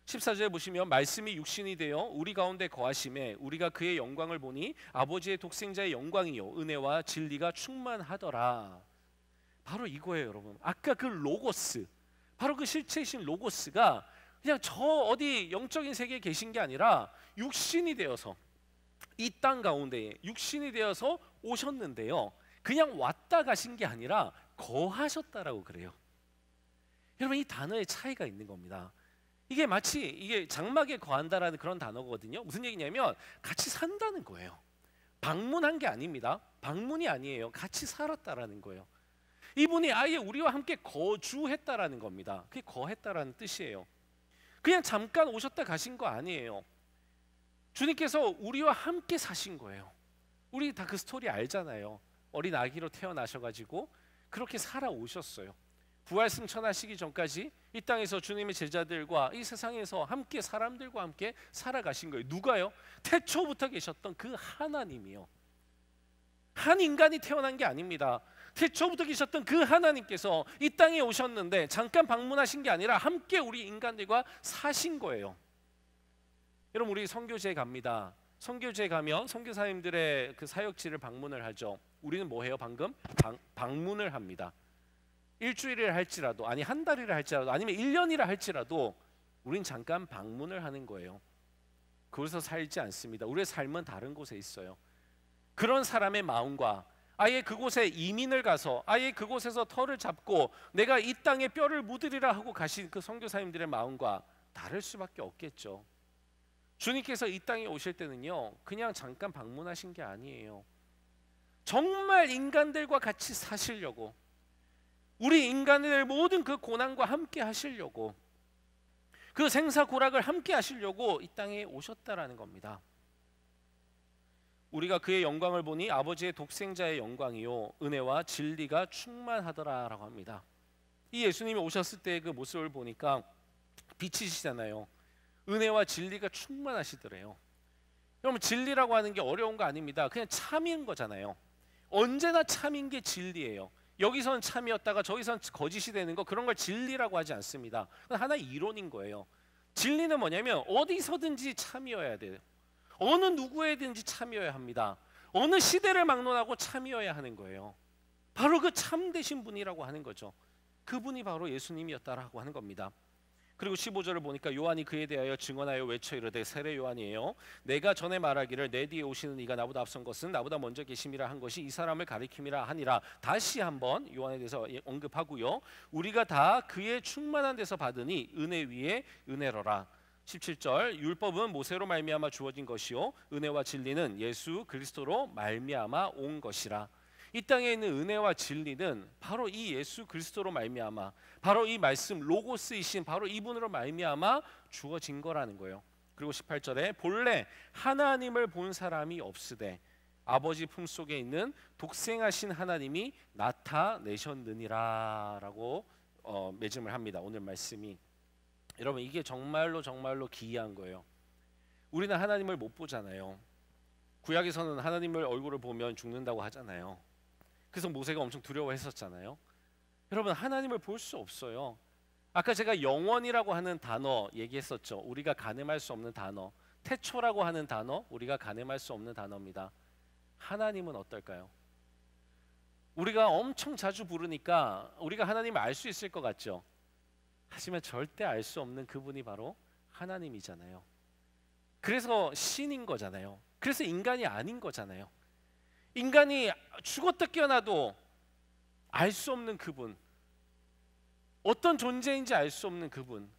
14절에 보시면 말씀이 육신이 되어 우리 가운데 거하심에 우리가 그의 영광을 보니 아버지의 독생자의 영광이요 은혜와 진리가 충만하더라. 바로 이거예요, 여러분. 아까 그 로고스, 바로 그 실체이신 로고스가 그냥 저 어디 영적인 세계에 계신 게 아니라 육신이 되어서 이 땅 가운데에 육신이 되어서 오셨는데요, 그냥 왔다 가신 게 아니라 거하셨다라고 그래요. 여러분, 이 단어의 차이가 있는 겁니다. 이게 마치 이게 장막에 거한다라는 그런 단어거든요. 무슨 얘기냐면 같이 산다는 거예요. 방문한 게 아닙니다. 방문이 아니에요. 같이 살았다라는 거예요. 이분이 아예 우리와 함께 거주했다라는 겁니다. 그게 거했다라는 뜻이에요. 그냥 잠깐 오셨다 가신 거 아니에요. 주님께서 우리와 함께 사신 거예요. 우리 다 그 스토리 알잖아요. 어린 아기로 태어나셔가지고 그렇게 살아오셨어요. 부활 승천하시기 전까지 이 땅에서 주님의 제자들과 이 세상에서 함께 사람들과 함께 살아가신 거예요. 누가요? 태초부터 계셨던 그 하나님이요. 한 인간이 태어난 게 아닙니다. 태초부터 계셨던 그 하나님께서 이 땅에 오셨는데 잠깐 방문하신 게 아니라 함께 우리 인간들과 사신 거예요. 여러분, 우리 선교지에 갑니다. 선교지에 가면 선교사님들의 그 사역지를 방문을 하죠. 우리는 뭐 해요? 방문을 합니다. 일주일을 할지라도, 아니 한 달이라 할지라도, 아니면 1년이라 할지라도 우린 잠깐 방문을 하는 거예요. 그곳에서 살지 않습니다. 우리의 삶은 다른 곳에 있어요. 그런 사람의 마음과 아예 그곳에 이민을 가서 아예 그곳에서 터를 잡고 내가 이 땅에 뼈를 묻으리라 하고 가신 그 선교사님들의 마음과 다를 수밖에 없겠죠. 주님께서 이 땅에 오실 때는요, 그냥 잠깐 방문하신 게 아니에요. 정말 인간들과 같이 사시려고, 우리 인간들 모든 그 고난과 함께 하시려고, 그 생사고락을 함께 하시려고 이 땅에 오셨다라는 겁니다. 우리가 그의 영광을 보니 아버지의 독생자의 영광이요 은혜와 진리가 충만하더라라고 합니다. 이 예수님이 오셨을 때 그 모습을 보니까 빛이시잖아요. 은혜와 진리가 충만하시더래요. 여러분, 진리라고 하는 게 어려운 거 아닙니다. 그냥 참인 거잖아요. 언제나 참인 게 진리예요. 여기선 참이었다가 저기선 거짓이 되는 거, 그런 걸 진리라고 하지 않습니다. 그건 하나의 이론인 거예요. 진리는 뭐냐면 어디서든지 참이어야 돼요. 어느 누구에든지 참이어야 합니다. 어느 시대를 막론하고 참이어야 하는 거예요. 바로 그 참되신 분이라고 하는 거죠. 그분이 바로 예수님이었다라고 하는 겁니다. 그리고 15절을 보니까 요한이 그에 대하여 증언하여 외쳐 이르되, 세례 요한이에요, 내가 전에 말하기를 내 뒤에 오시는 이가 나보다 앞선 것은 나보다 먼저 계심이라 한 것이 이 사람을 가리킴이라 하니라. 다시 한번 요한에 대해서 언급하고요, 우리가 다 그의 충만한 데서 받으니 은혜 위에 은혜로라. 17절, 율법은 모세로 말미암아 주어진 것이요 은혜와 진리는 예수 그리스도로 말미암아 온 것이라. 이 땅에 있는 은혜와 진리는 바로 이 예수 그리스도로 말미암아, 바로 이 말씀 로고스이신 바로 이분으로 말미암아 주어진 거라는 거예요. 그리고 18절에 본래 하나님을 본 사람이 없으되 아버지 품속에 있는 독생하신 하나님이 나타내셨느니라 라고 매짐을 합니다. 오늘 말씀이. 여러분, 이게 정말로 기이한 거예요. 우리는 하나님을 못 보잖아요. 구약에서는 하나님을 얼굴을 보면 죽는다고 하잖아요. 그래서 모세가 엄청 두려워했었잖아요. 여러분, 하나님을 볼 수 없어요. 아까 제가 영원이라고 하는 단어 얘기했었죠. 우리가 가늠할 수 없는 단어, 태초라고 하는 단어, 우리가 가늠할 수 없는 단어입니다. 하나님은 어떨까요? 우리가 엄청 자주 부르니까 우리가 하나님을 알 수 있을 것 같죠. 하지만 절대 알 수 없는 그분이 바로 하나님이잖아요. 그래서 신인 거잖아요. 그래서 인간이 아닌 거잖아요. 인간이 죽었다 깨어나도 알 수 없는 그분, 어떤 존재인지 알 수 없는 그분,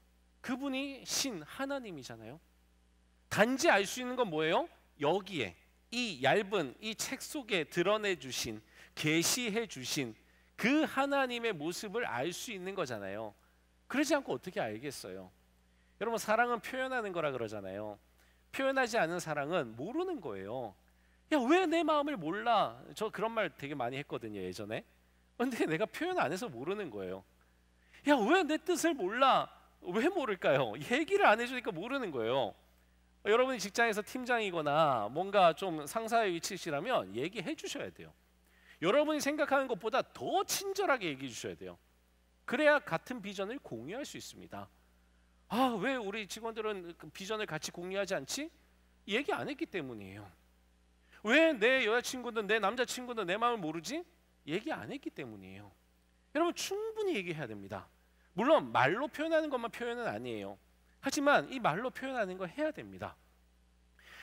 그분이 신 하나님이잖아요. 단지 알 수 있는 건 뭐예요? 여기에 이 얇은 이 책 속에 드러내 주신 계시해 주신 그 하나님의 모습을 알 수 있는 거잖아요. 그러지 않고 어떻게 알겠어요? 여러분, 사랑은 표현하는 거라 그러잖아요. 표현하지 않은 사랑은 모르는 거예요. 야, 왜 내 마음을 몰라? 저 그런 말 되게 많이 했거든요, 예전에. 근데 내가 표현 안 해서 모르는 거예요. 야, 왜 내 뜻을 몰라? 왜 모를까요? 얘기를 안 해주니까 모르는 거예요. 여러분이 직장에서 팀장이거나 뭔가 좀 상사의 위치시라면 얘기해 주셔야 돼요. 여러분이 생각하는 것보다 더 친절하게 얘기해 주셔야 돼요. 그래야 같은 비전을 공유할 수 있습니다. 아, 왜 우리 직원들은 그 비전을 같이 공유하지 않지? 얘기 안 했기 때문이에요. 왜 내 여자친구든 내 남자친구든 내 마음을 모르지? 얘기 안 했기 때문이에요. 여러분, 충분히 얘기해야 됩니다. 물론 말로 표현하는 것만 표현은 아니에요. 하지만 이 말로 표현하는 거 해야 됩니다.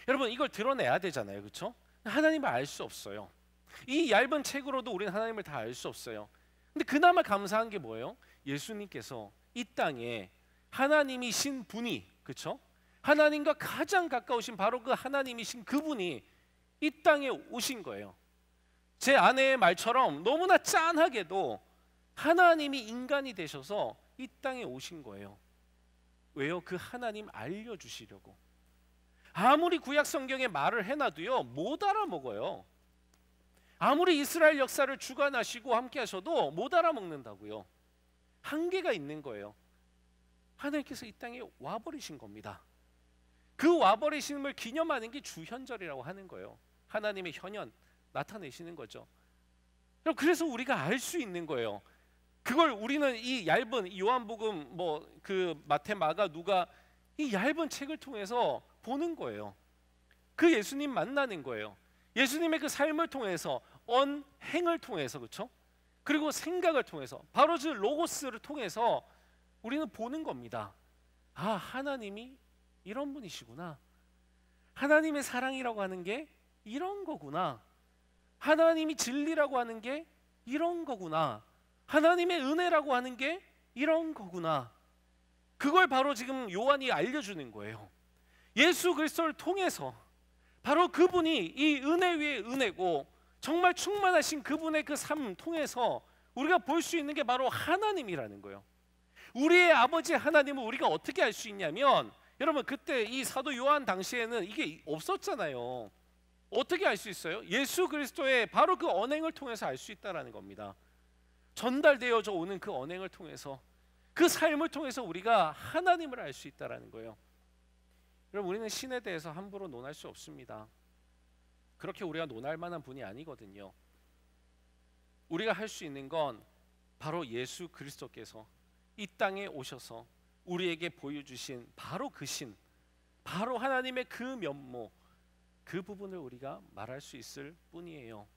여러분, 이걸 드러내야 되잖아요, 그렇죠? 하나님을 알 수 없어요. 이 얇은 책으로도 우리는 하나님을 다 알 수 없어요. 근데 그나마 감사한 게 뭐예요? 예수님께서 이 땅에 하나님이신 분이, 그렇죠? 하나님과 가장 가까우신 바로 그 하나님이신 그분이 이 땅에 오신 거예요. 제 아내의 말처럼 너무나 짠하게도 하나님이 인간이 되셔서 이 땅에 오신 거예요. 왜요? 그 하나님 알려주시려고. 아무리 구약 성경에 말을 해놔도요, 못 알아먹어요. 아무리 이스라엘 역사를 주관하시고 함께 하셔도 못 알아먹는다고요. 한계가 있는 거예요. 하나님께서 이 땅에 와버리신 겁니다. 그 와버리심을 기념하는 게 주현절이라고 하는 거예요. 하나님의 현현 나타내시는 거죠. 그래서 우리가 알 수 있는 거예요. 그걸 우리는 이 얇은 요한복음, 뭐 그 마태, 마가, 누가 이 얇은 책을 통해서 보는 거예요. 그 예수님 만나는 거예요. 예수님의 그 삶을 통해서, 언행을 통해서, 그렇죠? 그리고 생각을 통해서, 바로 그 로고스를 통해서 우리는 보는 겁니다. 아, 하나님이 이런 분이시구나. 하나님의 사랑이라고 하는 게 이런 거구나. 하나님이 진리라고 하는 게 이런 거구나. 하나님의 은혜라고 하는 게 이런 거구나. 그걸 바로 지금 요한이 알려주는 거예요. 예수 그리스도를 통해서 바로 그분이 이 은혜 위에 은혜고 정말 충만하신 그분의 그 삶 통해서 우리가 볼 수 있는 게 바로 하나님이라는 거예요. 우리의 아버지 하나님을 우리가 어떻게 알 수 있냐면, 여러분, 그때 이 사도 요한 당시에는 이게 없었잖아요. 어떻게 알 수 있어요? 예수 그리스도의 바로 그 언행을 통해서 알 수 있다라는 겁니다. 전달되어져 오는 그 언행을 통해서, 그 삶을 통해서 우리가 하나님을 알 수 있다라는 거예요. 여러분, 우리는 신에 대해서 함부로 논할 수 없습니다. 그렇게 우리가 논할 만한 분이 아니거든요. 우리가 할 수 있는 건 바로 예수 그리스도께서 이 땅에 오셔서 우리에게 보여주신 바로 그 신, 바로 하나님의 그 면모, 그 부분을 우리가 말할 수 있을 뿐이에요.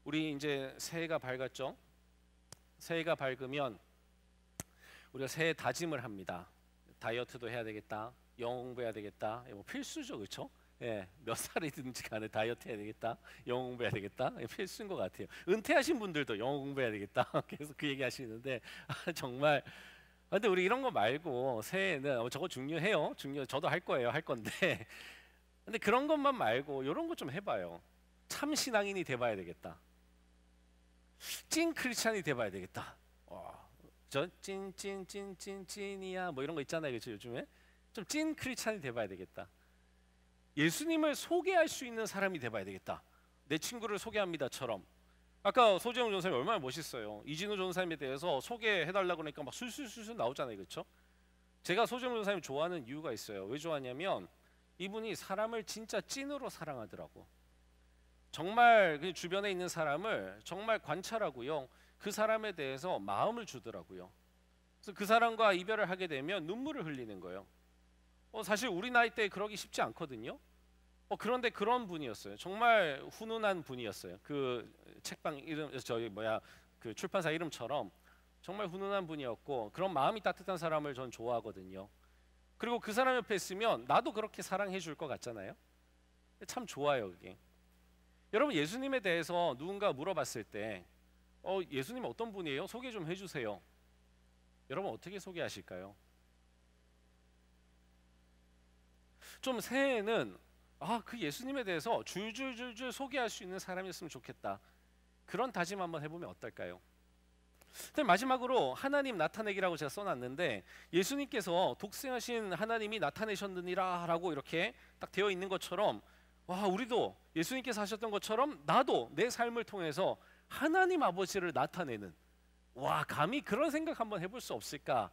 우리 이제 새해가 밝았죠? 새해가 밝으면 우리가 새해 다짐을 합니다. 다이어트도 해야 되겠다, 영어 공부해야 되겠다. 뭐 필수죠, 그렇죠? 예, 몇 살이든지 간에 다이어트 해야 되겠다, 영어 공부해야 되겠다. 필수인 것 같아요. 은퇴하신 분들도 영어 공부해야 되겠다 계속 그 얘기 하시는데 정말. 근데 우리 이런 거 말고 새해에는 저거 중요해요. 저도 할 거예요. 할 건데 근데 그런 것만 말고 이런 거 좀 해봐요. 참 신앙인이 돼봐야 되겠다. 찐 크리스찬이 돼봐야 되겠다. 저 찐이야 뭐 이런 거 있잖아요, 그렇죠? 요즘에 좀 찐 크리스찬이 돼봐야 되겠다. 예수님을 소개할 수 있는 사람이 돼봐야 되겠다. 내 친구를 소개합니다처럼. 아까 소재영 전사님이 얼마나 멋있어요. 이진우 전사님에 대해서 소개해달라고 그러니까 막 술술술 나오잖아요, 그렇죠? 제가 소재영 전사님 좋아하는 이유가 있어요. 왜 좋아하냐면 이분이 사람을 진짜 찐으로 사랑하더라고. 정말 그 주변에 있는 사람을 정말 관찰하고요, 그 사람에 대해서 마음을 주더라고요. 그래서 그 사람과 이별을 하게 되면 눈물을 흘리는 거예요. 사실 우리 나이 때 그러기 쉽지 않거든요. 그런데 그런 분이었어요. 정말 훈훈한 분이었어요. 그 책방 이름, 그 출판사 이름처럼 정말 훈훈한 분이었고, 그런 마음이 따뜻한 사람을 전 좋아하거든요. 그리고 그 사람 옆에 있으면 나도 그렇게 사랑해 줄 것 같잖아요. 참 좋아요, 그게. 여러분, 예수님에 대해서 누군가 물어봤을 때 예수님 어떤 분이에요? 소개 좀 해주세요. 여러분, 어떻게 소개하실까요? 좀 새해에는 그 예수님에 대해서 줄줄줄줄 소개할 수 있는 사람이었으면 좋겠다. 그런 다짐 한번 해보면 어떨까요? 마지막으로 하나님 나타내기라고 제가 써놨는데, 예수님께서 독생하신 하나님이 나타내셨느니라 라고 이렇게 딱 되어 있는 것처럼, 와, 우리도 예수님께서 하셨던 것처럼 나도 내 삶을 통해서 하나님 아버지를 나타내는, 와, 감히 그런 생각 한번 해볼 수 없을까?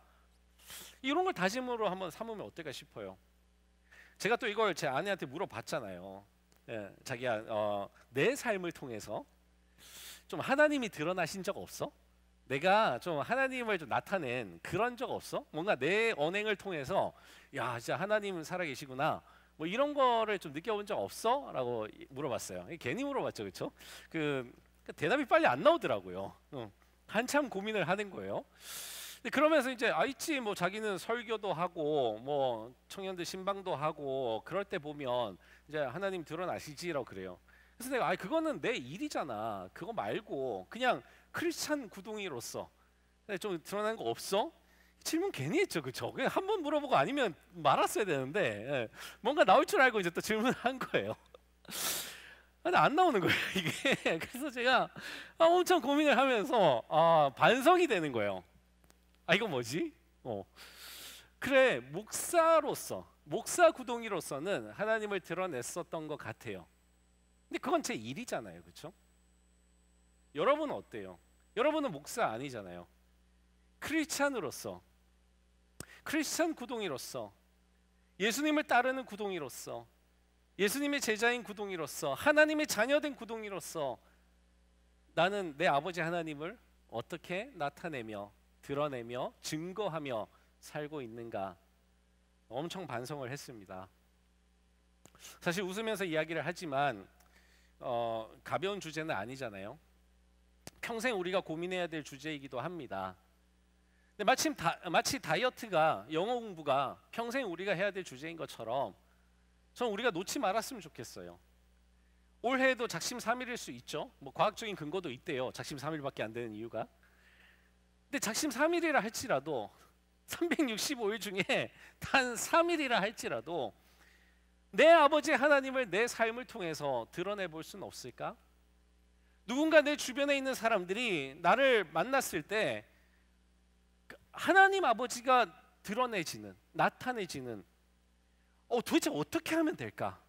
이런 걸 다짐으로 한번 삼으면 어떨까 싶어요. 제가 또 이걸 제 아내한테 물어봤잖아요. 예, 자기야, 내 삶을 통해서 좀 하나님이 드러나신 적 없어? 내가 좀 하나님을 좀 나타낸 그런 적 없어? 뭔가 내 언행을 통해서 야, 진짜 하나님 살아계시구나, 뭐 이런 거를 좀 느껴본 적 없어? 라고 물어봤어요. 괜히 물어봤죠, 그렇죠? 그 대답이 빨리 안 나오더라고요. 한참 고민을 하는 거예요. 그러면서 이제 있지, 뭐 자기는 설교도 하고 뭐 청년들 신방도 하고 그럴 때 보면 이제 하나님 드러나시지라고 그래요. 그래서 내가 그거는 내 일이잖아, 그거 말고 그냥 크리스찬 구동이로서 좀 드러난 거 없어? 질문 괜히 했죠, 그쵸? 그냥 한 번 물어보고 아니면 말았어야 되는데, 뭔가 나올 줄 알고 이제 또 질문한 거예요. 근데 안 나오는 거예요, 이게. 그래서 제가 엄청 고민을 하면서 반성이 되는 거예요. 이거 뭐지? 그래, 목사로서, 목사 구동이로서는 하나님을 드러냈었던 것 같아요. 근데 그건 제 일이잖아요, 그렇죠? 여러분은 어때요? 여러분은 목사 아니잖아요. 크리스찬으로서, 크리스찬 구동이로서, 예수님을 따르는 구동이로서, 예수님의 제자인 구동이로서, 하나님의 자녀된 구동이로서 나는 내 아버지 하나님을 어떻게 나타내며 드러내며 증거하며 살고 있는가, 엄청 반성을 했습니다. 사실 웃으면서 이야기를 하지만 가벼운 주제는 아니잖아요. 평생 우리가 고민해야 될 주제이기도 합니다. 근데 마치 다이어트가, 영어 공부가 평생 우리가 해야 될 주제인 것처럼 저는 우리가 놓지 말았으면 좋겠어요. 올해도 작심삼일일 수 있죠. 뭐 과학적인 근거도 있대요. 작심삼일밖에 안 되는 이유가. 근데 작심삼일이라 할지라도 365일 중에 단 3일이라 할지라도 내 아버지 하나님을 내 삶을 통해서 드러내 볼 수는 없을까? 누군가 내 주변에 있는 사람들이 나를 만났을 때 하나님 아버지가 드러내지는, 나타내지는 도대체 어떻게 하면 될까?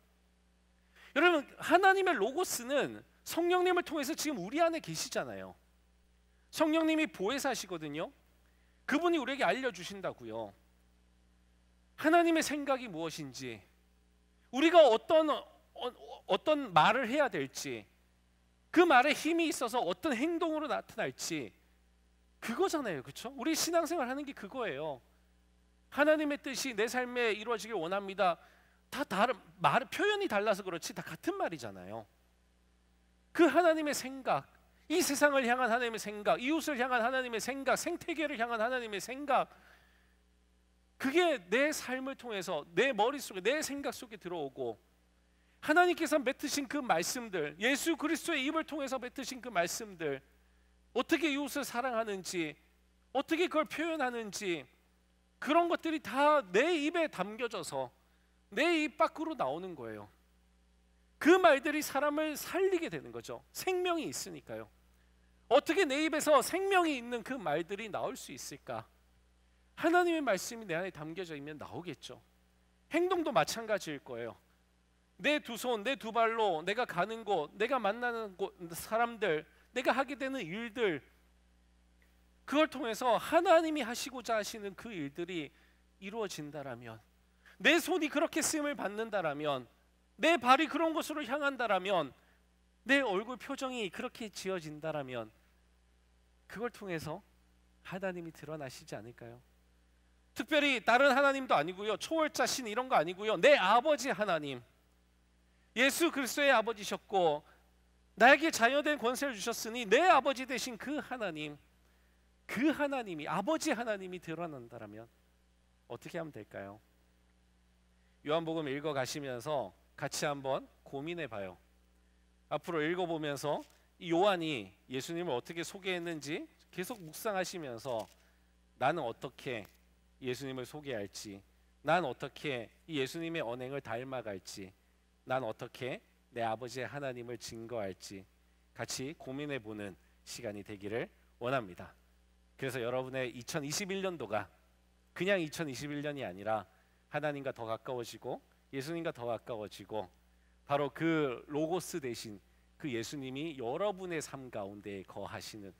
여러분, 하나님의 로고스는 성령님을 통해서 지금 우리 안에 계시잖아요. 성령님이 보혜사시거든요. 그분이 우리에게 알려주신다고요. 하나님의 생각이 무엇인지, 우리가 어떤 말을 해야 될지, 그 말에 힘이 있어서 어떤 행동으로 나타날지, 그거잖아요, 그렇죠? 우리 신앙생활 하는 게 그거예요. 하나님의 뜻이 내 삶에 이루어지길 원합니다. 다 다른 말, 표현이 달라서 그렇지 다 같은 말이잖아요. 그 하나님의 생각, 이 세상을 향한 하나님의 생각, 이웃을 향한 하나님의 생각, 생태계를 향한 하나님의 생각, 그게 내 삶을 통해서 내 머릿속에, 내 생각 속에 들어오고, 하나님께서 뱉으신 그 말씀들, 예수 그리스도의 입을 통해서 뱉으신 그 말씀들, 어떻게 이웃을 사랑하는지, 어떻게 그걸 표현하는지, 그런 것들이 다 내 입에 담겨져서 내 입 밖으로 나오는 거예요. 그 말들이 사람을 살리게 되는 거죠. 생명이 있으니까요. 어떻게 내 입에서 생명이 있는 그 말들이 나올 수 있을까? 하나님의 말씀이 내 안에 담겨져 있으면 나오겠죠. 행동도 마찬가지일 거예요. 내 두 손, 내 두 발로 내가 가는 곳, 내가 만나는 곳, 사람들, 내가 하게 되는 일들, 그걸 통해서 하나님이 하시고자 하시는 그 일들이 이루어진다라면, 내 손이 그렇게 쓰임을 받는다라면, 내 발이 그런 곳으로 향한다라면, 내 얼굴 표정이 그렇게 지어진다라면, 그걸 통해서 하나님이 드러나시지 않을까요? 특별히 다른 하나님도 아니고요, 초월자 신 이런 거 아니고요, 내 아버지 하나님, 예수 그리스도의 아버지셨고 나에게 자녀된 권세를 주셨으니 내 아버지 되신 그 하나님, 그 하나님이, 아버지 하나님이 드러난다라면 어떻게 하면 될까요? 요한복음 읽어가시면서 같이 한번 고민해 봐요. 앞으로 읽어보면서 이 요한이 예수님을 어떻게 소개했는지 계속 묵상하시면서 나는 어떻게 예수님을 소개할지, 난 어떻게 이 예수님의 언행을 닮아갈지, 난 어떻게 내 아버지의 하나님을 증거할지, 같이 고민해 보는 시간이 되기를 원합니다. 그래서 여러분의 2021년도가 그냥 2021년이 아니라 하나님과 더 가까워지고 예수님과 더 가까워지고 바로 그 로고스 대신 그 예수님이 여러분의 삶 가운데 거하시는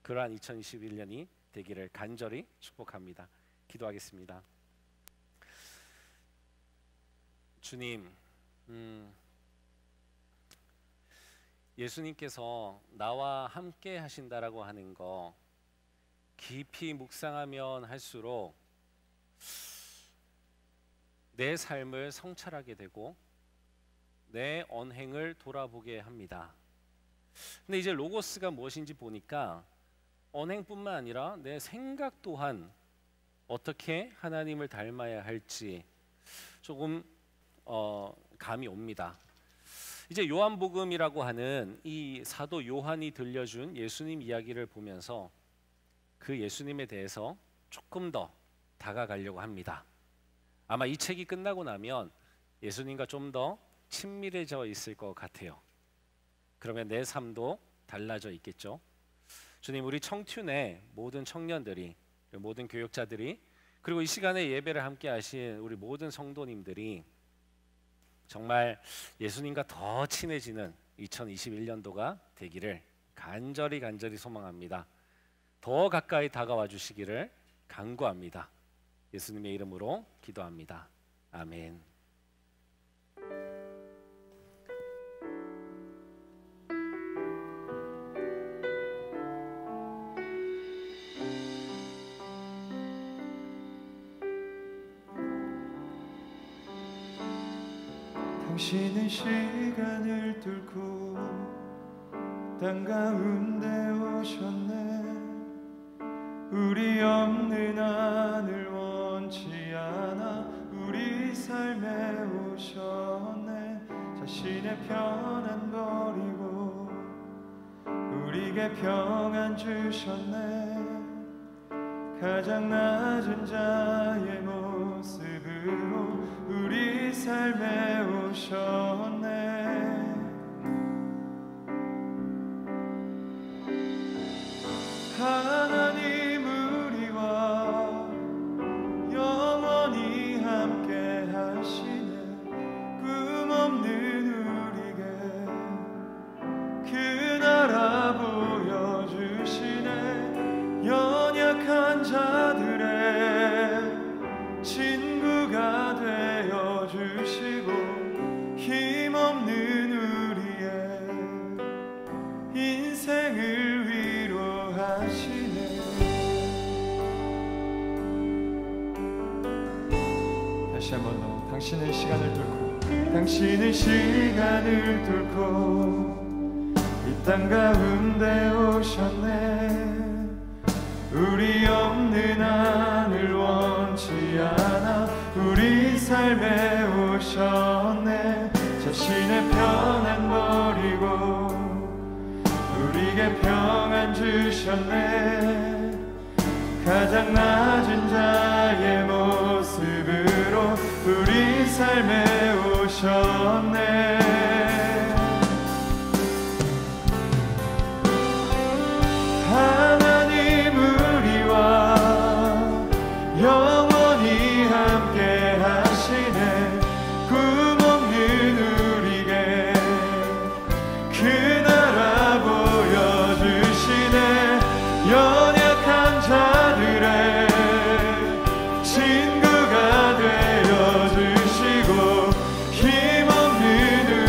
그러한 2021년이 되기를 간절히 축복합니다. 기도하겠습니다. 주님, 예수님께서 나와 함께 하신다라고 하는 거 깊이 묵상하면 할수록 내 삶을 성찰하게 되고 내 언행을 돌아보게 합니다. 근데 이제 로고스가 무엇인지 보니까 언행뿐만 아니라 내 생각 또한 어떻게 하나님을 닮아야 할지 조금 감이 옵니다. 이제 요한복음이라고 하는 이 사도 요한이 들려준 예수님 이야기를 보면서 그 예수님에 대해서 조금 더 다가가려고 합니다. 아마 이 책이 끝나고 나면 예수님과 좀 더 친밀해져 있을 것 같아요. 그러면 내 삶도 달라져 있겠죠. 주님, 우리 청춘의 모든 청년들이, 모든 교육자들이, 그리고 이 시간에 예배를 함께 하신 우리 모든 성도님들이 정말 예수님과 더 친해지는 2021년도가 되기를 간절히 소망합니다. 더 가까이 다가와 주시기를 간구합니다. 예수님의 이름으로 기도합니다. 아멘. 당신은 시간을 뚫고 땅 가운데 오셨네. 우리 없는 하늘 원치 않아 우리 삶에 오셨네. 자신의 편안 버리고 우리에게 평안 주셨네. 가장 낮은 자의 모습으로 우리 삶에 오셨네. 하나님 우리와 영원히 함께 하시네. 꿈 없는 우리에게 그 나라 보여주시네. 연약한 자들의 친구가 되어주시고 힘없는 우리의 인생을 위로하시네. 다시 한번 더. 당신은 시간을 뚫고 이 땅 가운데 오셨네. 우리 없는 하늘 원치 않아 우리 삶에 오셨네. 자신의 편안 버리고 우리에게 평안 주셨네. 가장 낮은 자의 모습으로 우리 삶에 오셨네. 하나님 우리와 영원히 함께 하시네. 꿈 없는 우리에게 그 나라 보여주시네. 연약한 자들의 친구가 되어주시고 힘없는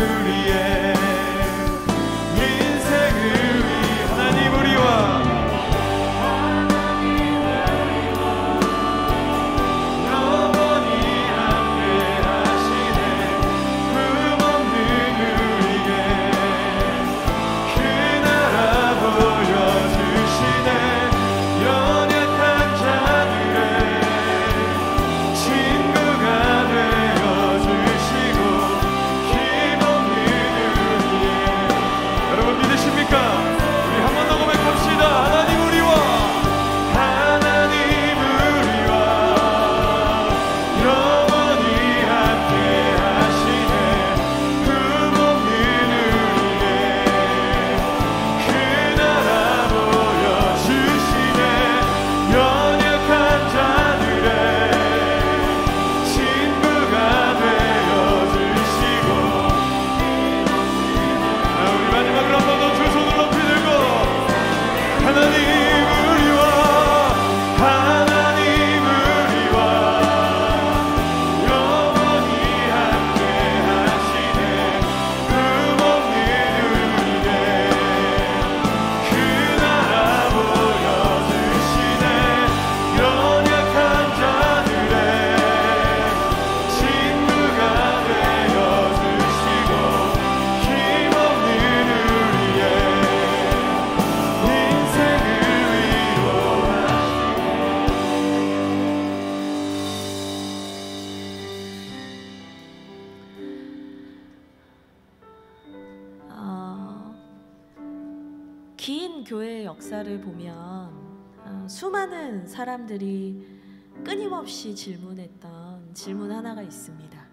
긴 교회의 역사를 보면 수많은 사람들이 끊임없이 질문했던 질문 하나가 있습니다.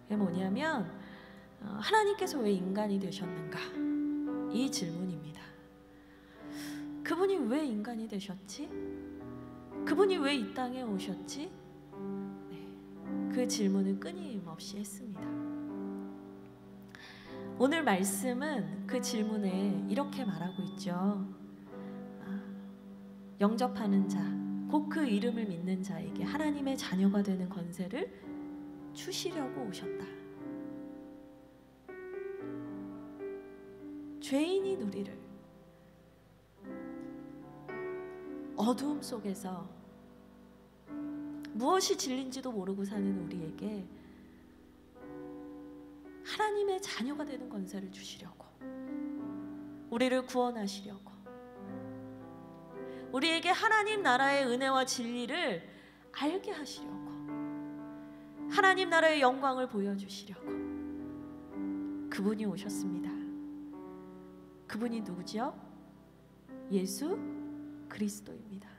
그게 뭐냐면 하나님께서 왜 인간이 되셨는가? 이 질문입니다. 그분이 왜 인간이 되셨지? 그분이 왜 이 땅에 오셨지? 네, 그 질문을 끊임없이 했습니다. 오늘 말씀은 그 질문에 이렇게 말하고 있죠. 영접하는 자, 곧 그 이름을 믿는 자에게 하나님의 자녀가 되는 권세를 주시려고 오셨다. 죄인이 누리를 어두움 속에서 무엇이 진리인지도 모르고 사는 우리에게 하나님의 자녀가 되는 권세를 주시려고, 우리를 구원하시려고, 우리에게 하나님 나라의 은혜와 진리를 알게 하시려고, 하나님 나라의 영광을 보여주시려고 그분이 오셨습니다. 그분이 누구죠? 예수 그리스도입니다.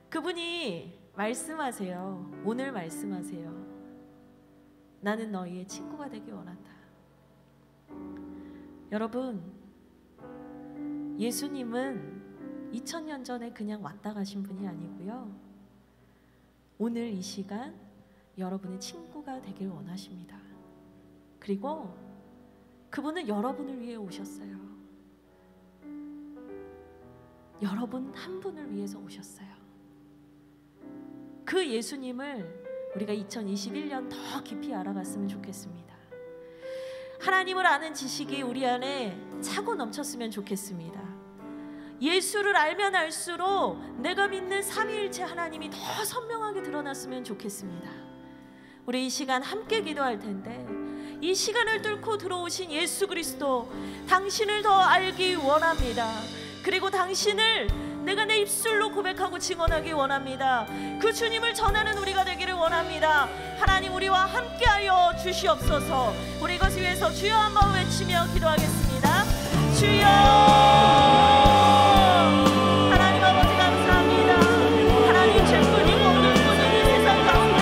그분이 말씀하세요. 오늘 말씀하세요. 나는 너희의 친구가 되길 원한다. 여러분, 예수님은 2000년 전에 그냥 왔다 가신 분이 아니고요, 오늘 이 시간 여러분의 친구가 되길 원하십니다. 그리고 그분은 여러분을 위해 오셨어요. 여러분 한 분을 위해서 오셨어요. 그 예수님을 우리가 2021년 더 깊이 알아갔으면 좋겠습니다. 하나님을 아는 지식이 우리 안에 차고 넘쳤으면 좋겠습니다. 예수를 알면 알수록 내가 믿는 삼위일체 하나님이 더 선명하게 드러났으면 좋겠습니다. 우리 이 시간 함께 기도할 텐데, 이 시간을 뚫고 들어오신 예수 그리스도, 당신을 더 알기 원합니다. 그리고 당신을 내가 내 입술로 고백하고 증언하기 원합니다. 그 주님을 전하는 우리가 되기를 원합니다. 하나님, 우리와 함께하여 주시옵소서. 우리 이것을 위해서 주여 한번 외치며 기도하겠습니다. 주여, 하나님 아버지 감사합니다. 하나님 죄뿐이고 오늘뿐인 이 세상 가운데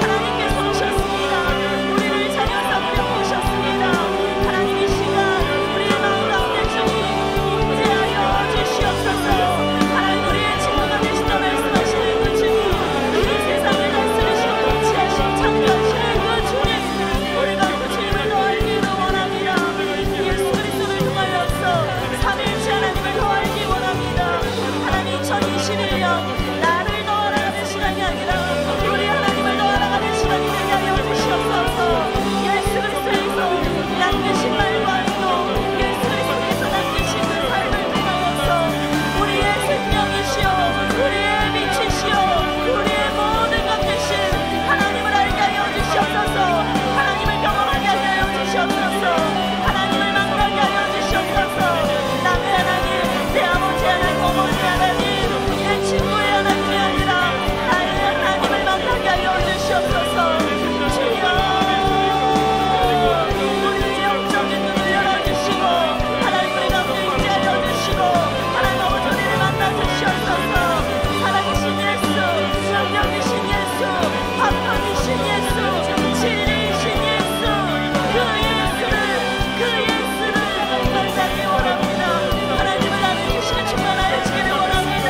하나님께서 오셨습니다. 우리를 자녀 삼으려 오셨습니다. 하나님, 이 시간 우리의 마음 가운데 주님 임재하여 주시옵소서. 하나님, 우리의 친구가 되신다 말씀하시는 그 주님, 이 세상을 다스리시고 통치하신 창조하시는 그 주님, 우리가 그 주님을 더 알기를 원합니다. 예수 그리스도를 통하여서 삼위일체 하나님을 더 알기 원합니다. 하나님, 2021년 나를 더 알아가는 시간이 아니라 우리 하나님을 더 알아가는 시간이 되게 하여 주시옵소서. 예수 그리스도에서 남기신 말과 행동, 예수 그리스도에서 남기신 그 삶을 통하여서 우리의 생명이시여, 우리의 빛이시여, 우리의 모든 것 되신 하나님을 알게 하여 주시옵소서. 하나님을 경험하게 하여 주시옵소서. 하나님을 만나게 하여 주시옵소서. 남의 하나님, 내 아버지 하나님, 어머니 하나님, 내 친구의 하나님이 아니라 나의 하나님을 만나게 하여 주시옵소서. 주여, 우리의 영적인 눈을 열어주시고 하나님 우리 가운데 임재하여 주시고 하나님 아버지 우리를 만나 주시옵소서. 살아계신 예수, 능력이신 예수, 화평이신 예수, 진리이신 예수, 그 예수를 만나기 원합니다. 하나님을 아는 지식을 충만하여지기를 원합니다.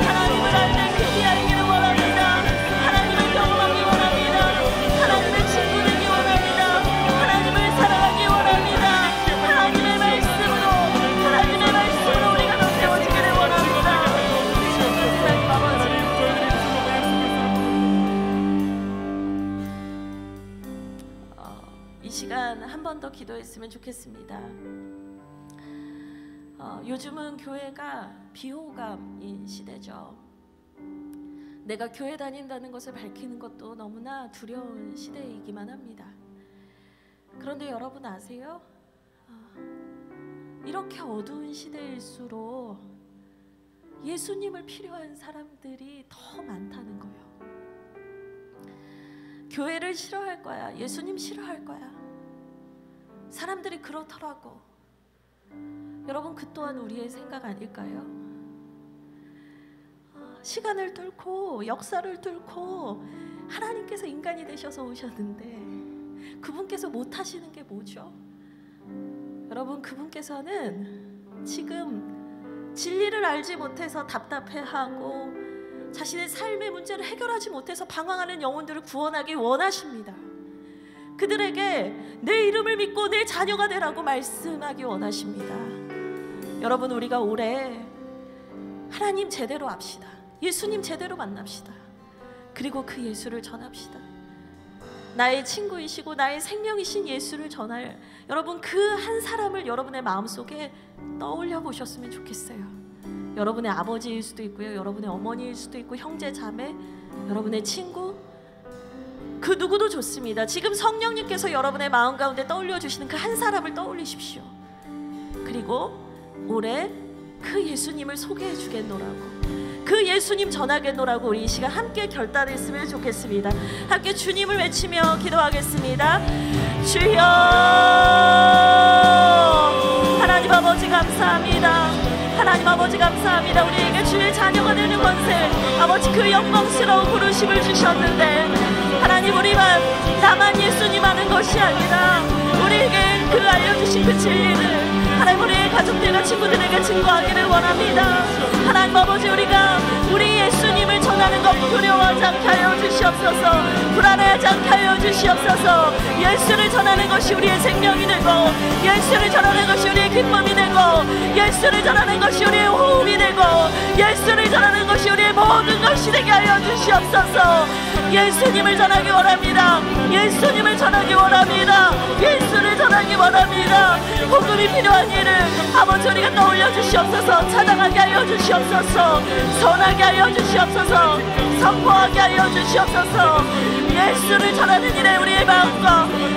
하나님을 알는 깊이 알기를 원합니다. 하나님을 경험하기 원합니다. 하나님의 친구 되기 원합니다. 하나님을 사랑하기 원합니다. 하나님의 말씀으로 우리가 더 세워지기를 원합니다. 하나님 아버지, 이 시간 한 번 더 기도했으면 좋겠습니다. 요즘은 교회가 비호감인 시대죠. 내가 교회 다닌다는 것을 밝히는 것도 너무나 두려운 시대이기만 합니다. 그런데 여러분 아세요? 이렇게 어두운 시대일수록 예수님을 필요한 사람들이 더 많다는 거예요. 교회를 싫어할 거야, 예수님 싫어할 거야, 사람들이 그렇더라고. 여러분, 그 또한 우리의 생각 아닐까요? 시간을 뚫고 역사를 뚫고 하나님께서 인간이 되셔서 오셨는데 그분께서 못하시는 게 뭐죠? 여러분, 그분께서는 지금 진리를 알지 못해서 답답해하고 자신의 삶의 문제를 해결하지 못해서 방황하는 영혼들을 구원하기 원하십니다. 그들에게 내 이름을 믿고 내 자녀가 되라고 말씀하기 원하십니다. 여러분, 우리가 올해 하나님 제대로 압시다. 예수님 제대로 만납시다. 그리고 그 예수를 전합시다. 나의 친구이시고 나의 생명이신 예수를 전할 여러분, 그 한 사람을 여러분의 마음속에 떠올려 보셨으면 좋겠어요. 여러분의 아버지일 수도 있고요, 여러분의 어머니일 수도 있고, 형제 자매, 여러분의 친구, 그 누구도 좋습니다. 지금 성령님께서 여러분의 마음 가운데 떠올려 주시는 그 한 사람을 떠올리십시오. 그리고 올해 그 예수님을 소개해 주겠노라고, 그 예수님 전하겠노라고 우리 이 시간 함께 결단했으면 좋겠습니다. 함께 주님을 외치며 기도하겠습니다. 주여, 하나님 아버지 감사합니다. 하나님 아버지 감사합니다. 우리에게 주의 자녀가 되는 권세, 아버지 그 영광스러운 부르심을 주셨는데 하나님, 우리만 나만 예수님 아는 것이 아니라 우리에게 그 알려주신 그 진리를 하나님 우리의 가족들과 친구들에게 증거하기를 원합니다. 하나님 아버지, 우리가 우리 예수님을 전하는 것 두려워하지 않게 하여 주시옵소서. 불안해하지 않게 하여 주시옵소서. 예수를 전하는 것이 우리의 생명이 되고, 예수를 전하는 것이 우리의 기쁨이 되고, 예수를 전하는 것이 우리의 호흡이 되고, 예수를 전하는 것이 우리의 모든 것이 되게 하여 주시옵소서. 예수님을 전하기 원합니다. 예수님을 전하기 원합니다. 예수를 전하기 원합니다. 복음이 필요한 일을 아버지 우리가 떠올려 주시옵소서. 찾아가게 하여 주시옵소서. 전하게 하여 주시옵소서. 선포하게 하여 주시옵소서. 예수를 전하는 일에 우리의 마음과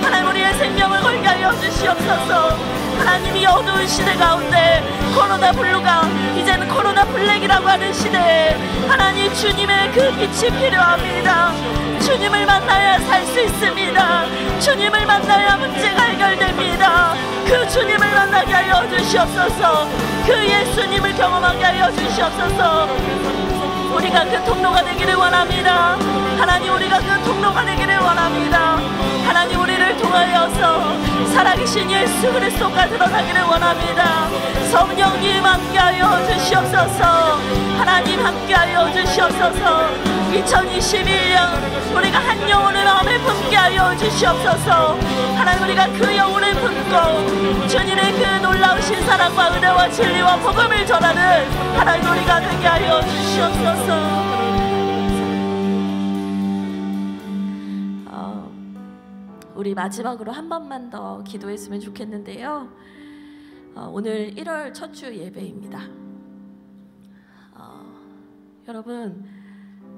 하나님 우리의 생명을 걸게 하여 주시옵소서. 하나님이 어두운 시대 가운데 코로나 블루가 이제는 코로나 블랙이라고 하는 시대에 하나님 주님의 그 빛이 필요합니다. 주님을 만나야 살 수 있습니다. 주님을 만나야 문제가 해결됩니다. 그 주님을 만나게 하여 주시옵소서. 그 예수님을 경험하게 하여 주시옵소서. 우리가 그 통로가 되기를 원합니다. 하나님, 우리가 그 통로가 되기를 원합니다. 하나님, 우리를 통하여서 살아계신 예수 그리스도가 드러나기를 원합니다. 성령님 함께하여 주시옵소서. 하나님 함께하여 주시옵소서. 2021년 우리가 한 영혼의 마음에 품게 하여 주시옵소서. 하나님, 우리가 그 영혼을 품고 주님의 그 놀라우신 사랑과 은혜와 진리와 복음을 전하는 하나님 우리가 되게 하여 주시옵소서. 우리 마지막으로 한 번만 더 기도했으면 좋겠는데요. 오늘 1월 첫 주 예배입니다. 여러분,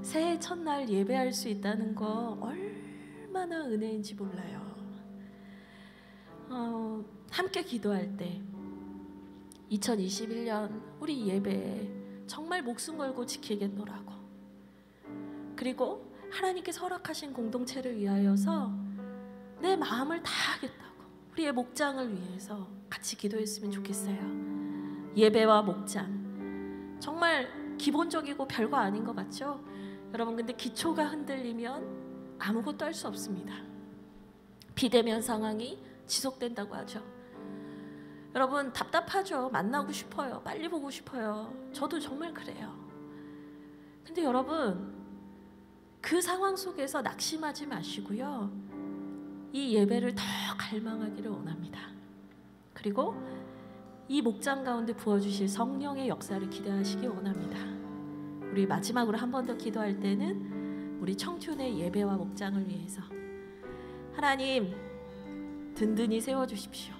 새해 첫날 예배할 수 있다는 거 얼마나 은혜인지 몰라요. 함께 기도할 때 2021년 우리 예배 정말 목숨 걸고 지키겠노라고, 그리고 하나님께서 허락하신 공동체를 위하여서 내 마음을 다 하겠다고 우리의 목장을 위해서 같이 기도했으면 좋겠어요. 예배와 목장 정말 기본적이고 별거 아닌 것 같죠? 여러분, 근데 기초가 흔들리면 아무것도 할 수 없습니다. 비대면 상황이 지속된다고 하죠. 여러분, 답답하죠? 만나고 싶어요. 빨리 보고 싶어요. 저도 정말 그래요. 근데 여러분, 그 상황 속에서 낙심하지 마시고요, 이 예배를 더 갈망하기를 원합니다. 그리고 이 목장 가운데 부어주실 성령의 역사를 기대하시기 원합니다. 우리 마지막으로 한 번 더 기도할 때는 우리 청춘의 예배와 목장을 위해서 하나님 든든히 세워주십시오.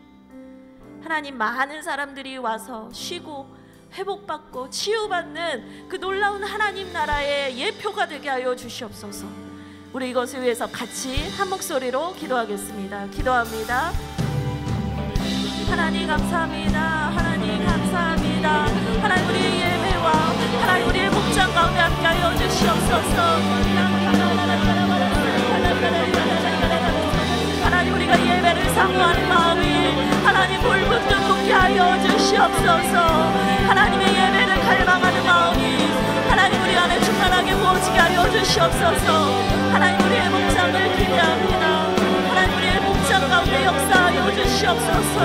하나님, 많은 사람들이 와서 쉬고 회복받고 치유받는 그 놀라운 하나님 나라의 예표가 되게 하여 주시옵소서. 우리 이것을 위해서 같이 한 목소리로 기도하겠습니다. 기도합니다. 하나님 감사합니다. 하나님 감사합니다. 하나님, 우리의 예배와 하나님 우리의 목장 가운데 함께하여 주시옵소서. 하나님, 우리가 예배를 사모하는 마음이 하나님 불붙 끓게 하여 주시옵소서. 주시옵소서. 하나님 우리의 목장을 기대합니다. 하나님 우리의 목장 가운데 역사하여 주시옵소서.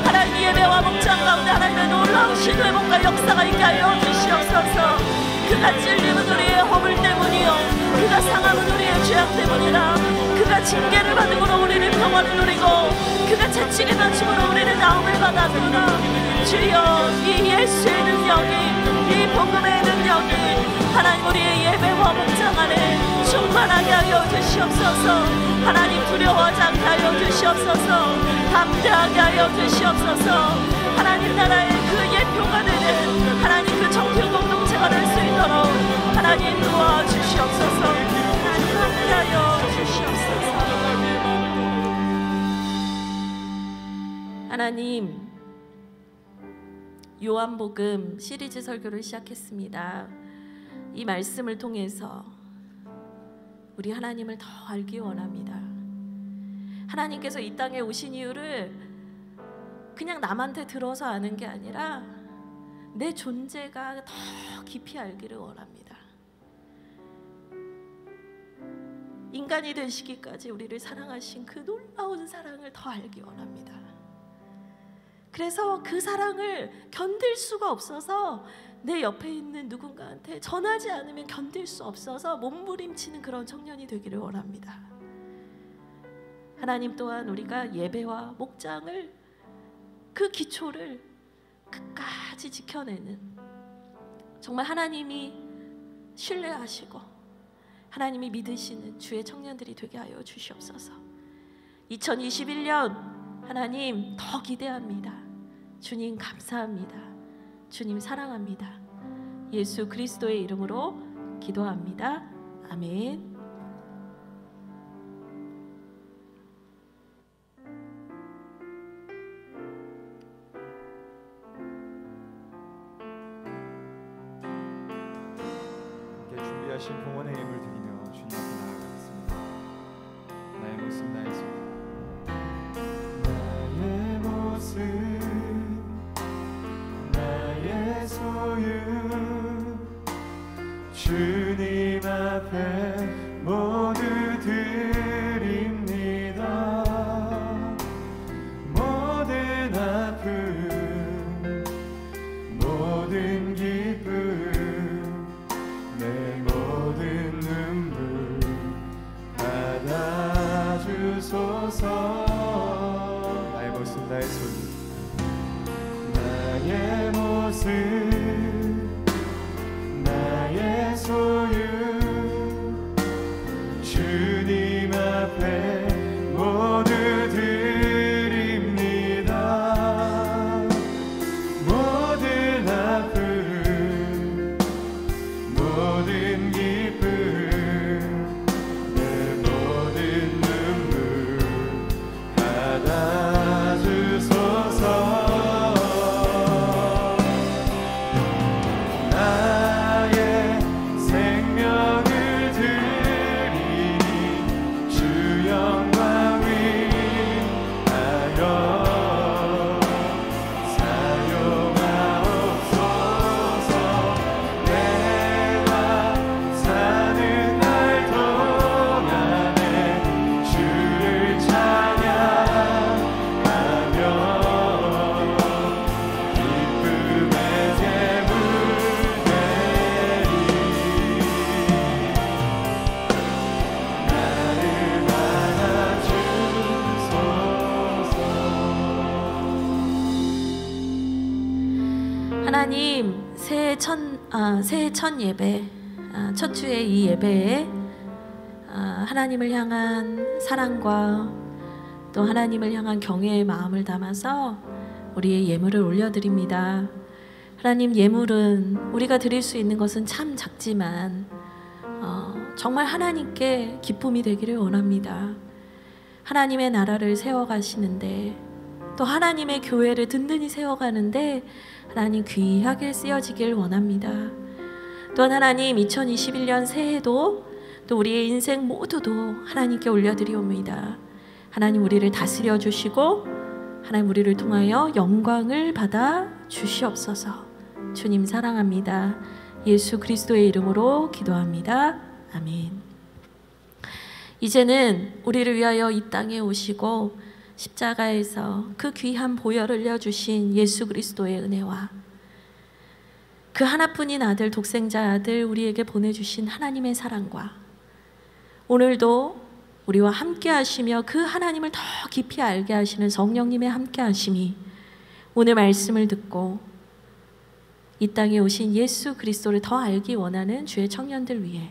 하나님 예배와 목장 가운데 하나님의 놀라우신 회복과 역사가 있게 하여 주시옵소서. 그가 찔림은 우리의 허물 때문이요 그가 상함은 우리의 죄악 때문이라. 그가 징계를 받음으로 우리는 평안을 누리고 그가 채찍에 맞춤으로 우리는 나음을 받았구나. 주여 이 예수의 능력이 이 복음의 능력이 하나님 우리의 예배와 목장 안에 충만하게 하여 주시옵소서. 하나님 두려워하지 않게 하여 주시옵소서. 담대하게 하여 주시옵소서. 하나님 나라의 그 예표가 되는 하나님 그 정교 공동체가 될 수 있도록 하나님 도와주시옵소서. 하나님 함께하여 주시옵소서. 하나님 요한복음 시리즈 설교를 시작했습니다. 이 말씀을 통해서 우리 하나님을 더 알기 원합니다. 하나님께서 이 땅에 오신 이유를 그냥 남한테 들어서 아는 게 아니라 내 존재가 더 깊이 알기를 원합니다. 인간이 되시기까지 우리를 사랑하신 그 놀라운 사랑을 더 알기 원합니다. 그래서 그 사랑을 견딜 수가 없어서 내 옆에 있는 누군가한테 전하지 않으면 견딜 수 없어서 몸부림치는 그런 청년이 되기를 원합니다. 하나님 또한 우리가 예배와 목장을 그 기초를 끝까지 지켜내는 정말 하나님이 신뢰하시고 하나님이 믿으시는 주의 청년들이 되게 하여 주시옵소서. 2021년 하나님 더 기대합니다. 주님 감사합니다. 주님 사랑합니다. 예수 그리스도의 이름으로 기도합니다. 아멘. 함께 준비하신 봉헌의 예물 드리며 주님 앞에 나아가겠습니다. 나의 모습 나의 소유 나의 모습 나의 소유 주님 앞에 모두 드립니다. 모든 아픔 모든 기쁨 내 모든 눈물 받아주소서. 나의 모습 나의 소유 나의 모습 나의 소유 주님 앞에 모두 드립니다. 모든 아픔 모든 기쁨 내 모든 눈물 받아주소서. 하나님 새해 첫 예배 첫 주의 이 예배에 하나님을 향한 사랑과 또 하나님을 향한 경외의 마음을 담아서 우리의 예물을 올려드립니다. 하나님 예물은 우리가 드릴 수 있는 것은 참 작지만 정말 하나님께 기쁨이 되기를 원합니다. 하나님의 나라를 세워가시는데 또 하나님의 교회를 든든히 세워가는데 하나님 귀하게 쓰여지길 원합니다. 또한 하나님 2021년 새해도 또 우리의 인생 모두도 하나님께 올려드리옵니다. 하나님 우리를 다스려 주시고 하나님 우리를 통하여 영광을 받아 주시옵소서. 주님 사랑합니다. 예수 그리스도의 이름으로 기도합니다. 아멘. 이제는 우리를 위하여 이 땅에 오시고 십자가에서 그 귀한 보혈을 흘려주신 예수 그리스도의 은혜와 그 하나뿐인 아들, 독생자 아들 우리에게 보내주신 하나님의 사랑과 오늘도 우리와 함께 하시며 그 하나님을 더 깊이 알게 하시는 성령님의 함께 하심이 오늘 말씀을 듣고 이 땅에 오신 예수 그리스도를 더 알기 원하는 주의 청년들 위해,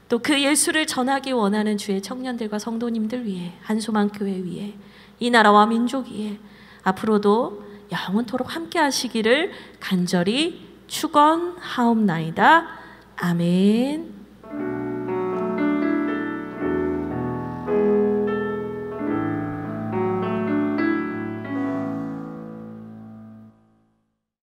또 그 예수를 전하기 원하는 주의 청년들과 성도님들 위해, 한소망교회 위해, 이 나라와 민족 위해 앞으로도 영원토록 함께 하시기를 간절히 축원하옵나이다. 아멘.